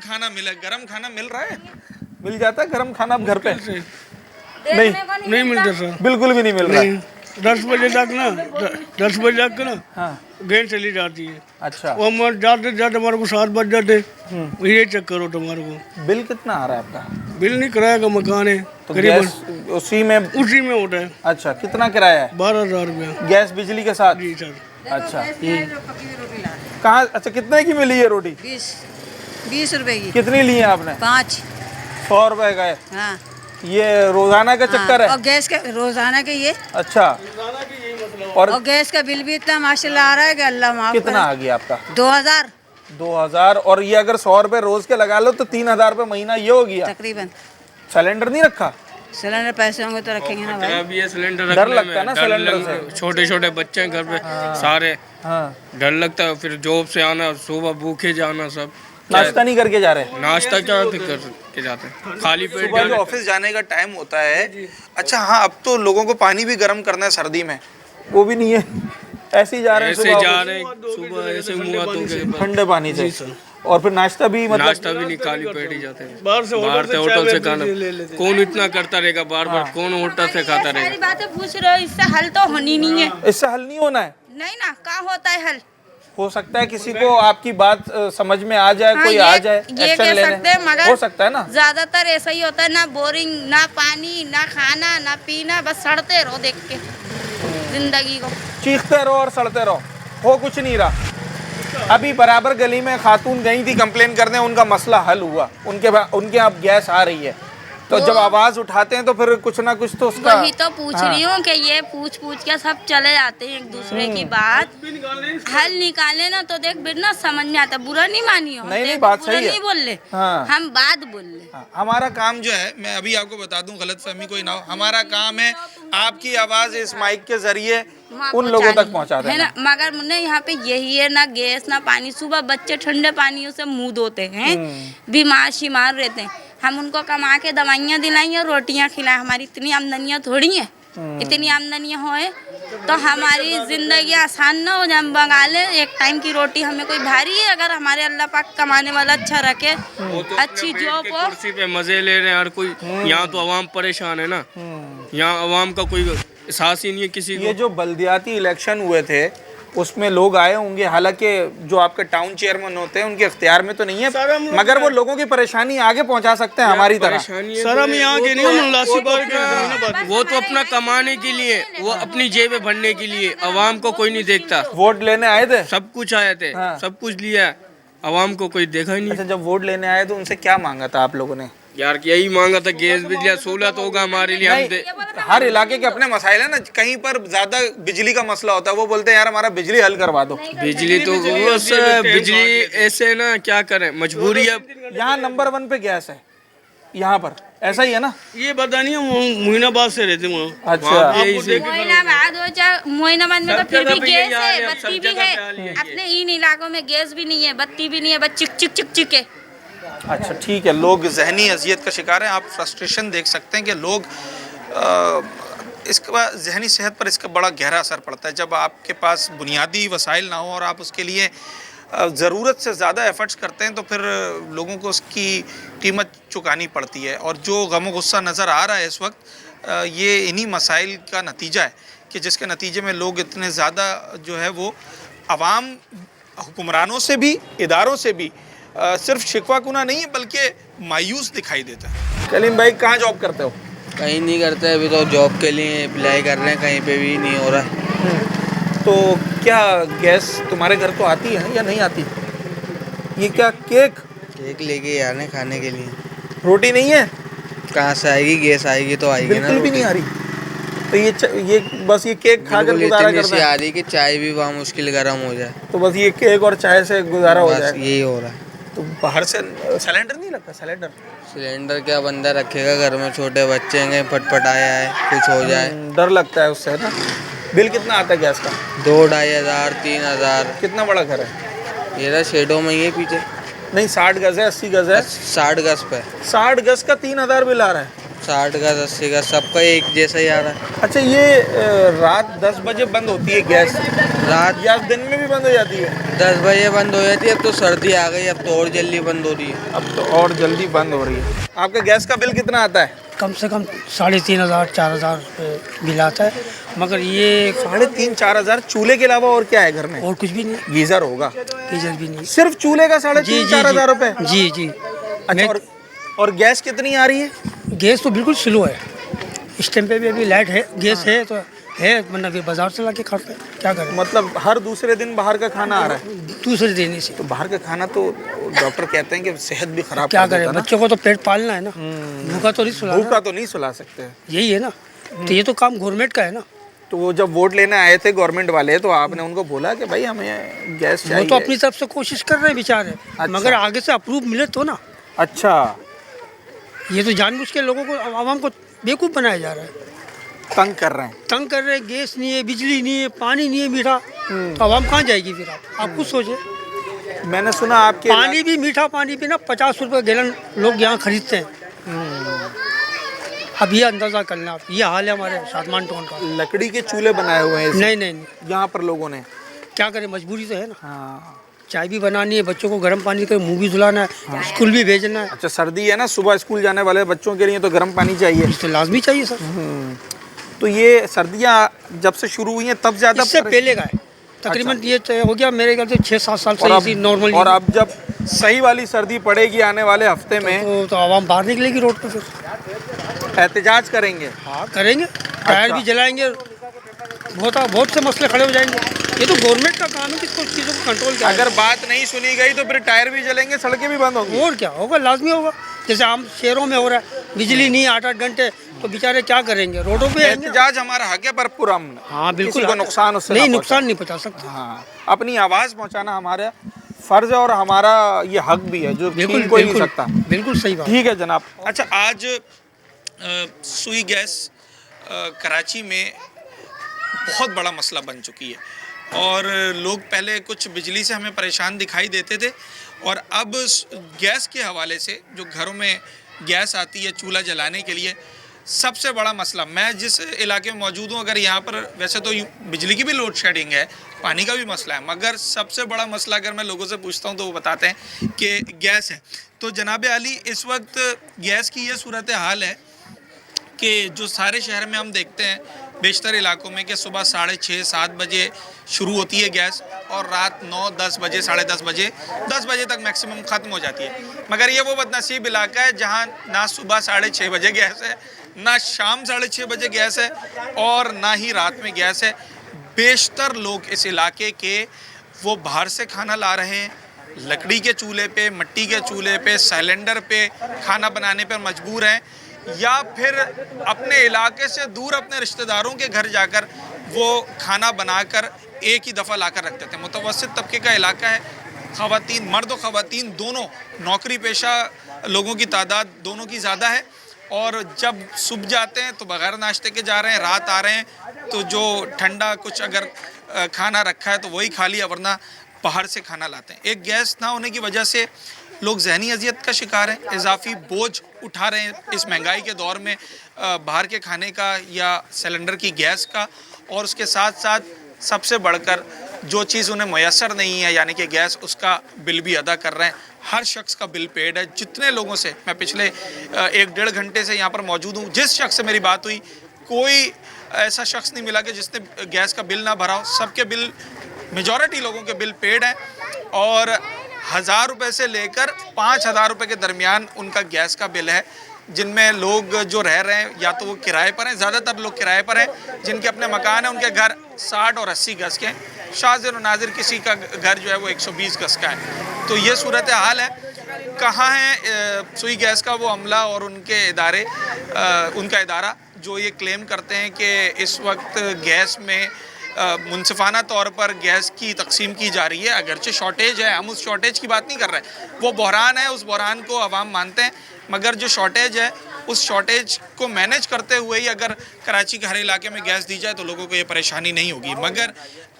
खाना मिले। गरम खाना मिल रहा है? मिल जाता है गरम खाना अब घर पे? नहीं मिलता सर, बिल्कुल भी नहीं मिल रहा है। 10 बजे तक ना, 10 बजे तक ना हाँ। गैस चली जाती है। अच्छा। वो हम जाते जाते हमारे को 7 बज जाते, ये चक्कर होता हमारे को। बिल कितना आ रहा है आपका? बिल नहीं, किराया का मकान है तो करीबन गैस उसी में होता है। अच्छा, कितना किराया है? 12,000 रुपया गैस बिजली के साथ? जी सर। अच्छा। कहाँ? अच्छा, कितने की मिली है रोटी? 20 रुपए की। कितनी ली है आपने? 5। 100 रुपए का है। हाँ। ये रोजाना का चक्कर है? और गैस का रोजाना के ये। अच्छा। और गैस का बिल भी इतना माशाल्लाह आ रहा है कि अल्लाह माफ करे। कितना आ गया आपका? 2000। 2000। और ये अगर 100 रुपए रोज के लगा लो तो 3000 रुपए महीना ये हो गया तकरीबन। सिलेंडर नहीं रखा? सिलेंडर पैसे होंगे तो रखेंगे ना भाई। भी है सिलेंडर डर लगता है ना सिलेंडर से? छोटे छोटे बच्चे हैं घर पे सारे। हाँ। डर लगता है, फिर जॉब से आना, सुबह भूखे जाना, सब नाश्ता नहीं करके जा रहे? नाश्ता क्या करके जाते हैं, खाली पेट। सुबह जो ऑफिस जाने का टाइम होता है, अच्छा हाँ, अब तो लोगों को पानी भी गर्म करना है सर्दी में, वो भी नहीं है, ऐसे ही जा रहे हैं ऐसे जा रहे हैं सुबह, ऐसे मुँह हाथ धो के ठंडे पानी से। और फिर नाश्ता भी मतलब नाश्ता भी नहीं, खाली पेट ही जाते हैं। बाहर से होटल से खाना कौन इतना करता रहेगा, बार बार कौन होटल से खाता रहेगा? सारी बातें पूछ रहे हो, इससे हल तो होनी नहीं है। इससे हल नहीं होना है? नहीं ना, कहाँ होता है हल? हो सकता है किसी को आपकी बात समझ में आ जाए, कोई आ जाए ये कह सकते हैं, मगर हो सकता है ना। ज्यादातर ऐसा ही होता है, ना बोरिंग, ना पानी, ना खाना, ना पीना, बस सड़ते रहो देख के जिंदगी को। चीखते रहो और सड़ते रहो, हो कुछ नहीं रहा। अभी बराबर गली में खातून गई थी कंप्लेन करने, उनका मसला हल हुआ, उनके अब गैस आ रही है, तो जब आवाज उठाते हैं तो फिर कुछ ना कुछ तो उसका। वही तो पूछ रही हूँ कि ये पूछ के सब चले जाते हैं एक दूसरे की बात, हल निकाले ना तो देख बिना समझ में आता। बुरा नहीं मानी हो, नहीं बात सही है, नहीं बोल ले। हाँ। हम बात बोल ले। हाँ। हमारा काम जो है, मैं अभी आपको बता दूं, गलतफहमी कोई ना हो, हमारा काम है आपकी आवाज इस माइक के जरिए उन लोगों तक पहुंचा देना है ना। मगर मुन्ने यहाँ पे यही है ना, गैस ना पानी। सुबह बच्चे ठंडे पानियों से मुंह धोते हैं, बीमार शिमार रहते हैं, हम उनको कमा के दवाइयाँ दिलाएं और रोटियाँ खिलाएं। हमारी इतनी आमदनियाँ थोड़ी हैं, इतनी आमदनियाँ होए तो हमारी ज़िंदगी आसान ना हो जाए। हम मंगा लें एक टाइम की रोटी, हमें कोई भारी है? अगर हमारे अल्लाह पाक कमाने वाला अच्छा रखे, अच्छी जॉब हो। कुर्सी पे मजे ले रहे हैं हर कोई, यहाँ तो अवाम परेशान है ना, यहाँ अवाम का कोई एहसास ही नहीं है किसी को। ये जो बल्दियाती इलेक्शन हुए थे उसमें लोग आए होंगे, हालांकि जो आपके टाउन चेयरमैन होते हैं उनके इख्तियार में तो नहीं है, मगर वो लोगों की परेशानी आगे पहुंचा सकते हैं हमारी तरह। सर हम यहाँ के नहीं, वो तो अपना कमाने के लिए, वो अपनी जेबें भरने के लिए, अवाम को कोई नहीं देखता। वोट लेने आए थे? सब कुछ आए थे। हाँ। सब कुछ लिया, अवाम को कोई देखा ही नहीं। अच्छा, जब वोट लेने आए तो उनसे क्या मांगा था आप लोगों ने? यार यही मांगा था, गैस बिजली सहूलत होगा हमारे लिए। हम हर इलाके के अपने मसाइल है ना, कहीं पर ज्यादा बिजली का मसला होता है, वो बोलते हैं यार हमारा बिजली हल करवा दो। बिजली तो बिजली ऐसे ना, क्या करें, मजबूरी है। यहाँ नंबर 1 पे गैस है, यहाँ पर ऐसा ही है ना? ये पता नहीं, मोइनाबाद से रहते हैं। अच्छा, मोइनाबाद में तो फिर भी गैस है, बत्ती भी है। अपने इन इलाकों में गैस भी नहीं है, बत्ती भी नहीं है, बस चिक चिक चिक चिक है। अच्छा ठीक है, लोग जहनी अजियत का शिकार हैं। आप फ्रस्ट्रेशन देख सकते हैं कि लोग इसके बाद जहनी सेहत पर इसका बड़ा गहरा असर पड़ता है। जब आपके पास बुनियादी वसाइल ना हो और आप उसके लिए ज़रूरत से ज़्यादा एफर्ट्स करते हैं तो फिर लोगों को उसकी कीमत चुकानी पड़ती है। और जो गम गुस्सा नज़र आ रहा है इस वक्त ये इन्हीं मसाइल का नतीजा है कि जिसके नतीजे में लोग इतने ज़्यादा जो है वो अवाम हुक्मरानों से भी, इदारों से भी सिर्फ शिकवाकुना नहीं है बल्कि मायूस दिखाई देता है। कलीम भाई कहाँ जॉब करते हो? कहीं नहीं करते, अभी तो जॉब के लिए अप्लाई कर रहे हैं, कहीं पे भी नहीं हो रहा है। तो क्या गैस तुम्हारे घर को आती है या नहीं आती? ये क्या केक लेके आ रहे हैं खाने के लिए। रोटी नहीं है? कहाँ से आएगी? गैस आएगी तो आएगी ना। बिल्कुल भी नहीं आ रही। तो ये बस ये केक खाकर गुजारा करते हैं। आ रही कि चाय भी वहाँ मुश्किल गर्म हो जाए, तो बस ये केक और चाय से गुजारा हो जाए, यही हो रहा है। तो बाहर से सिलेंडर नहीं लगता? सिलेंडर क्या बंदा रखेगा घर में, छोटे बच्चे हैं, फटफट आया है कुछ हो जाए, डर लगता है उससे ना। बिल कितना आता है गैस का? 2-2,500 3,000। कितना बड़ा घर है? ये रहा शेडो में, ये पीछे नहीं 60 गज है, 80 गज है? 60 गज पे। 60 गज का 3,000 बिल आ रहा है? 60 गज 80 गज सबका एक जैसा ही आ रहा है। अच्छा, ये रात 10 बजे बंद होती है गैस? रात या दिन में भी बंद हो जाती है? 10 बजे बंद हो जाती है। अब तो सर्दी आ गई, अब तो और जल्दी बंद हो रही है। अब तो और जल्दी बंद हो रही है। आपका गैस का बिल कितना आता है? कम से कम 3,500-4,000 बिल आता है, मगर ये 3,500-4,000 चूल्हे के अलावा और क्या है घर में? और कुछ भी नहीं। गीजर होगा? गीजर भी नहीं। सिर्फ चूल्हे का 3,500-4,000 रुपए? जी। अच्छा, और गैस कितनी आ रही है? गैस तो बिल्कुल स्लो है इस टाइम पे भी। अभी लाइट है, गैस है तो है, वरना फिर बाजार से लाके खाते हैं, क्या करें। मतलब हर दूसरे दिन बाहर का खाना आ रहा है? दूसरे दिन से। तो बाहर का खाना तो डॉक्टर कहते हैं कि सेहत भी खराब क्या करें, बच्चों को तो पेट पालना है ना, भूखा तो नहीं सुला सकते। यही है ना, तो ये तो काम गवर्नमेंट का है ना। तो वो जब वोट लेने आए थे गवर्नमेंट वाले, तो आपने उनको बोला कि भाई हमें गैस चाहिए? वो तो अपनी तरफ से कोशिश कर रहे हैं बेचारे। अच्छा। मगर आगे से अप्रूव मिले तो ना। अच्छा, ये तो जानबूझ के लोगों को, आवाम को बेवकूफ़ बनाया जा रहा है, तंग कर रहे हैं। गैस नहीं है, बिजली नहीं है, पानी नहीं है मीठा, तो आवाम कहाँ जाएगी फिर? आप कुछ सोचे। मैंने सुना आपके पानी भी, मीठा पानी भी ना 50 रुपये गैलन लोग यहाँ खरीदते हैं। अब ये अंदाज़ा करना आप, ये हाल है हमारे शादमान टाउन का। लकड़ी के चूल्हे बनाए हुए हैं? नहीं, यहाँ पर लोगों ने क्या करें, मजबूरी तो है ना। हाँ, चाय भी बनानी है, बच्चों को गर्म पानी कर, मुँह भी धुलाना है। हाँ। स्कूल भी भेजना है। अच्छा, सर्दी है ना, सुबह स्कूल जाने वाले बच्चों के लिए तो गर्म पानी चाहिए। तो लाजमी चाहिए सर। तो ये सर्दियाँ जब से शुरू हुई हैं तब ज़्यादा? इससे पहले का है तकरीबन। अच्छा। ये हो गया मेरे ख्याल से 6-7 साल से नॉर्मल। और अब जब सही वाली सर्दी पड़ेगी आने वाले हफ्ते में तो आवाम बाहर निकलेगी रोड पर, फिर एहतजाज करेंगे। हाँ करेंगे, टायर भी जलाएंगे, बहुत से मसले खड़े हो जाएंगे। ये तो गवर्नमेंट का काम है कि कुछ चीज़ों को कंट्रोल करें। अगर बात नहीं सुनी गई तो फिर टायर भी जलेंगे, सड़कें भी बंद होंगी। और क्या होगा, लाजमी होगा। जैसे आम शहरों में हो रहा है, बिजली नहीं 8-8 घंटे, तो बेचारे क्या करेंगे, रोडों पे। एहतजाज हमारा हक है पर पुरअमन। हाँ बिल्कुल, किसी को नुकसान उससे नहीं, नुकसान नहीं पहुँचा सकते। हाँ, अपनी आवाज़ पहुँचाना हमारा फ़र्ज है और हमारा ये हक भी है जो छीन कोई नहीं सकता। बिल्कुल सही बात। ठीक है जनाब। अच्छा, आज सुई गैस कराची में बहुत बड़ा मसला बन चुकी है और लोग पहले कुछ बिजली से हमें परेशान दिखाई देते थे और अब गैस के हवाले से जो घरों में गैस आती है चूल्हा जलाने के लिए, सबसे बड़ा मसला, मैं जिस इलाके में मौजूद हूँ, अगर यहाँ पर वैसे तो बिजली की भी लोड शेडिंग है, पानी का भी मसला है, मगर सबसे बड़ा मसला अगर मैं लोगों से पूछता हूँ तो वो बताते हैं कि गैस है। तो जनाब आली, इस वक्त गैस की ये सूरत हाल है कि जो सारे शहर में हम देखते हैं बेशतर इलाकों में कि सुबह 6:30-7 बजे शुरू होती है गैस और रात 9-10 बजे, 10:30 बजे, 10 बजे तक मैक्सिमम ख़त्म हो जाती है। मगर ये वो बदनसीब इलाका है जहाँ ना सुबह 6:30 बजे गैस है, ना शाम 6:30 बजे गैस है और ना ही रात में गैस है। बेशतर लोग इस इलाके के वो बाहर से खाना ला रहे हैं, लकड़ी के चूल्हे पे, मिट्टी के चूल्हे पे, सिलेंडर पे खाना बनाने पर मजबूर हैं, या फिर अपने इलाके से दूर अपने रिश्तेदारों के घर जाकर वो खाना बनाकर एक ही दफ़ा लाकर रखते थे। मुतवस्सित तबके का इलाका है, ख़वातीन, मर्द और ख़वातीन दोनों नौकरी पेशा लोगों की तादाद दोनों की ज़्यादा है और जब सुबह जाते हैं तो बग़ैर नाश्ते के जा रहे हैं, रात आ रहे हैं तो जो ठंडा कुछ अगर खाना रखा है तो वही खा लिया, वरना बाहर से खाना लाते हैं। एक गैस ना होने की वजह से लोग जहनी अजियत का शिकार हैं, इजाफी बोझ उठा रहे हैं इस महंगाई के दौर में, बाहर के खाने का या सिलेंडर की गैस का, और उसके साथ साथ सबसे बढ़कर जो चीज़ उन्हें मैसर नहीं है यानी कि गैस, उसका बिल भी अदा कर रहे हैं। हर शख्स का बिल पेड है। जितने लोगों से मैं पिछले 1-1.5 घंटे से यहाँ पर मौजूद हूँ, जिस शख्स से मेरी बात हुई, कोई ऐसा शख्स नहीं मिला कि जिसने गैस का बिल ना भरा हो। सबके बिल, मेजॉरिटी लोगों के बिल पेड हैं और 1000 रुपये से लेकर 5000 रुपये के दरमियान उनका गैस का बिल है। जिनमें लोग जो रह रहे हैं या तो वो किराए पर हैं, ज़्यादातर लोग किराए पर हैं, जिनके अपने मकान हैं, उनके घर 60 और 80 गज़ के हैं। शाज़िर और नाज़िर किसी का घर जो है वो 120 गज़ का है। तो ये सूरत हाल है। कहाँ है सुई गैस का वो अमला और उनके इदारे, उनका इदारा जो ये क्लेम करते हैं कि इस वक्त गैस में मुनसिफाना तौर पर गैस की तकसीम की जा रही है। अगरचे शॉर्टेज है, हम उस शॉर्टेज की बात नहीं कर रहे, वो बहरान है, उस बहरान को अवाम मानते हैं, मगर जो शॉर्टेज है उस शॉर्टेज को मैनेज करते हुए ही अगर कराची के हर इलाके में गैस दी जाए तो लोगों को ये परेशानी नहीं होगी। मगर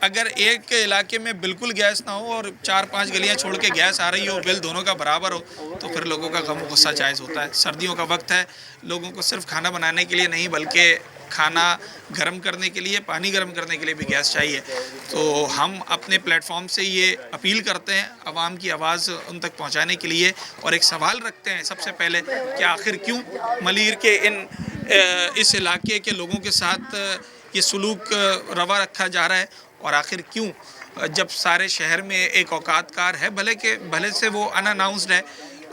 अगर एक इलाके में बिल्कुल गैस ना हो और 4-5 गलियां छोड़ के गैस आ रही हो, बिल दोनों का बराबर हो, तो फिर लोगों का गम गुस्सा जायज़ होता है। सर्दियों का वक्त है, लोगों को सिर्फ खाना बनाने के लिए नहीं बल्कि खाना गर्म करने के लिए, पानी गर्म करने के लिए भी गैस चाहिए। तो हम अपने प्लेटफॉर्म से ये अपील करते हैं आवाम की आवाज़ उन तक पहुंचाने के लिए, और एक सवाल रखते हैं सबसे पहले कि आखिर क्यों मलीर के इस इलाके के लोगों के साथ ये सलूक रवा रखा जा रहा है, और आखिर क्यों जब सारे शहर में एक औकातकार है, भले से वो अनअनाउंस्ड है,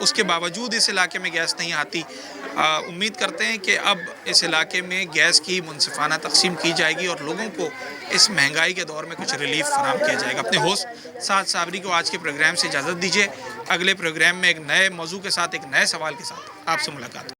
उसके बावजूद इस इलाके में गैस नहीं आती। उम्मीद करते हैं कि अब इस इलाके में गैस की मुनसिफाना तकसीम की जाएगी और लोगों को इस महंगाई के दौर में कुछ रिलीफ फराहम किया जाएगा। अपने होस्ट साद साबरी को आज के प्रोग्राम से इजाज़त दीजिए। अगले प्रोग्राम में एक नए मौजू के साथ, एक नए सवाल के साथ आपसे मुलाकात।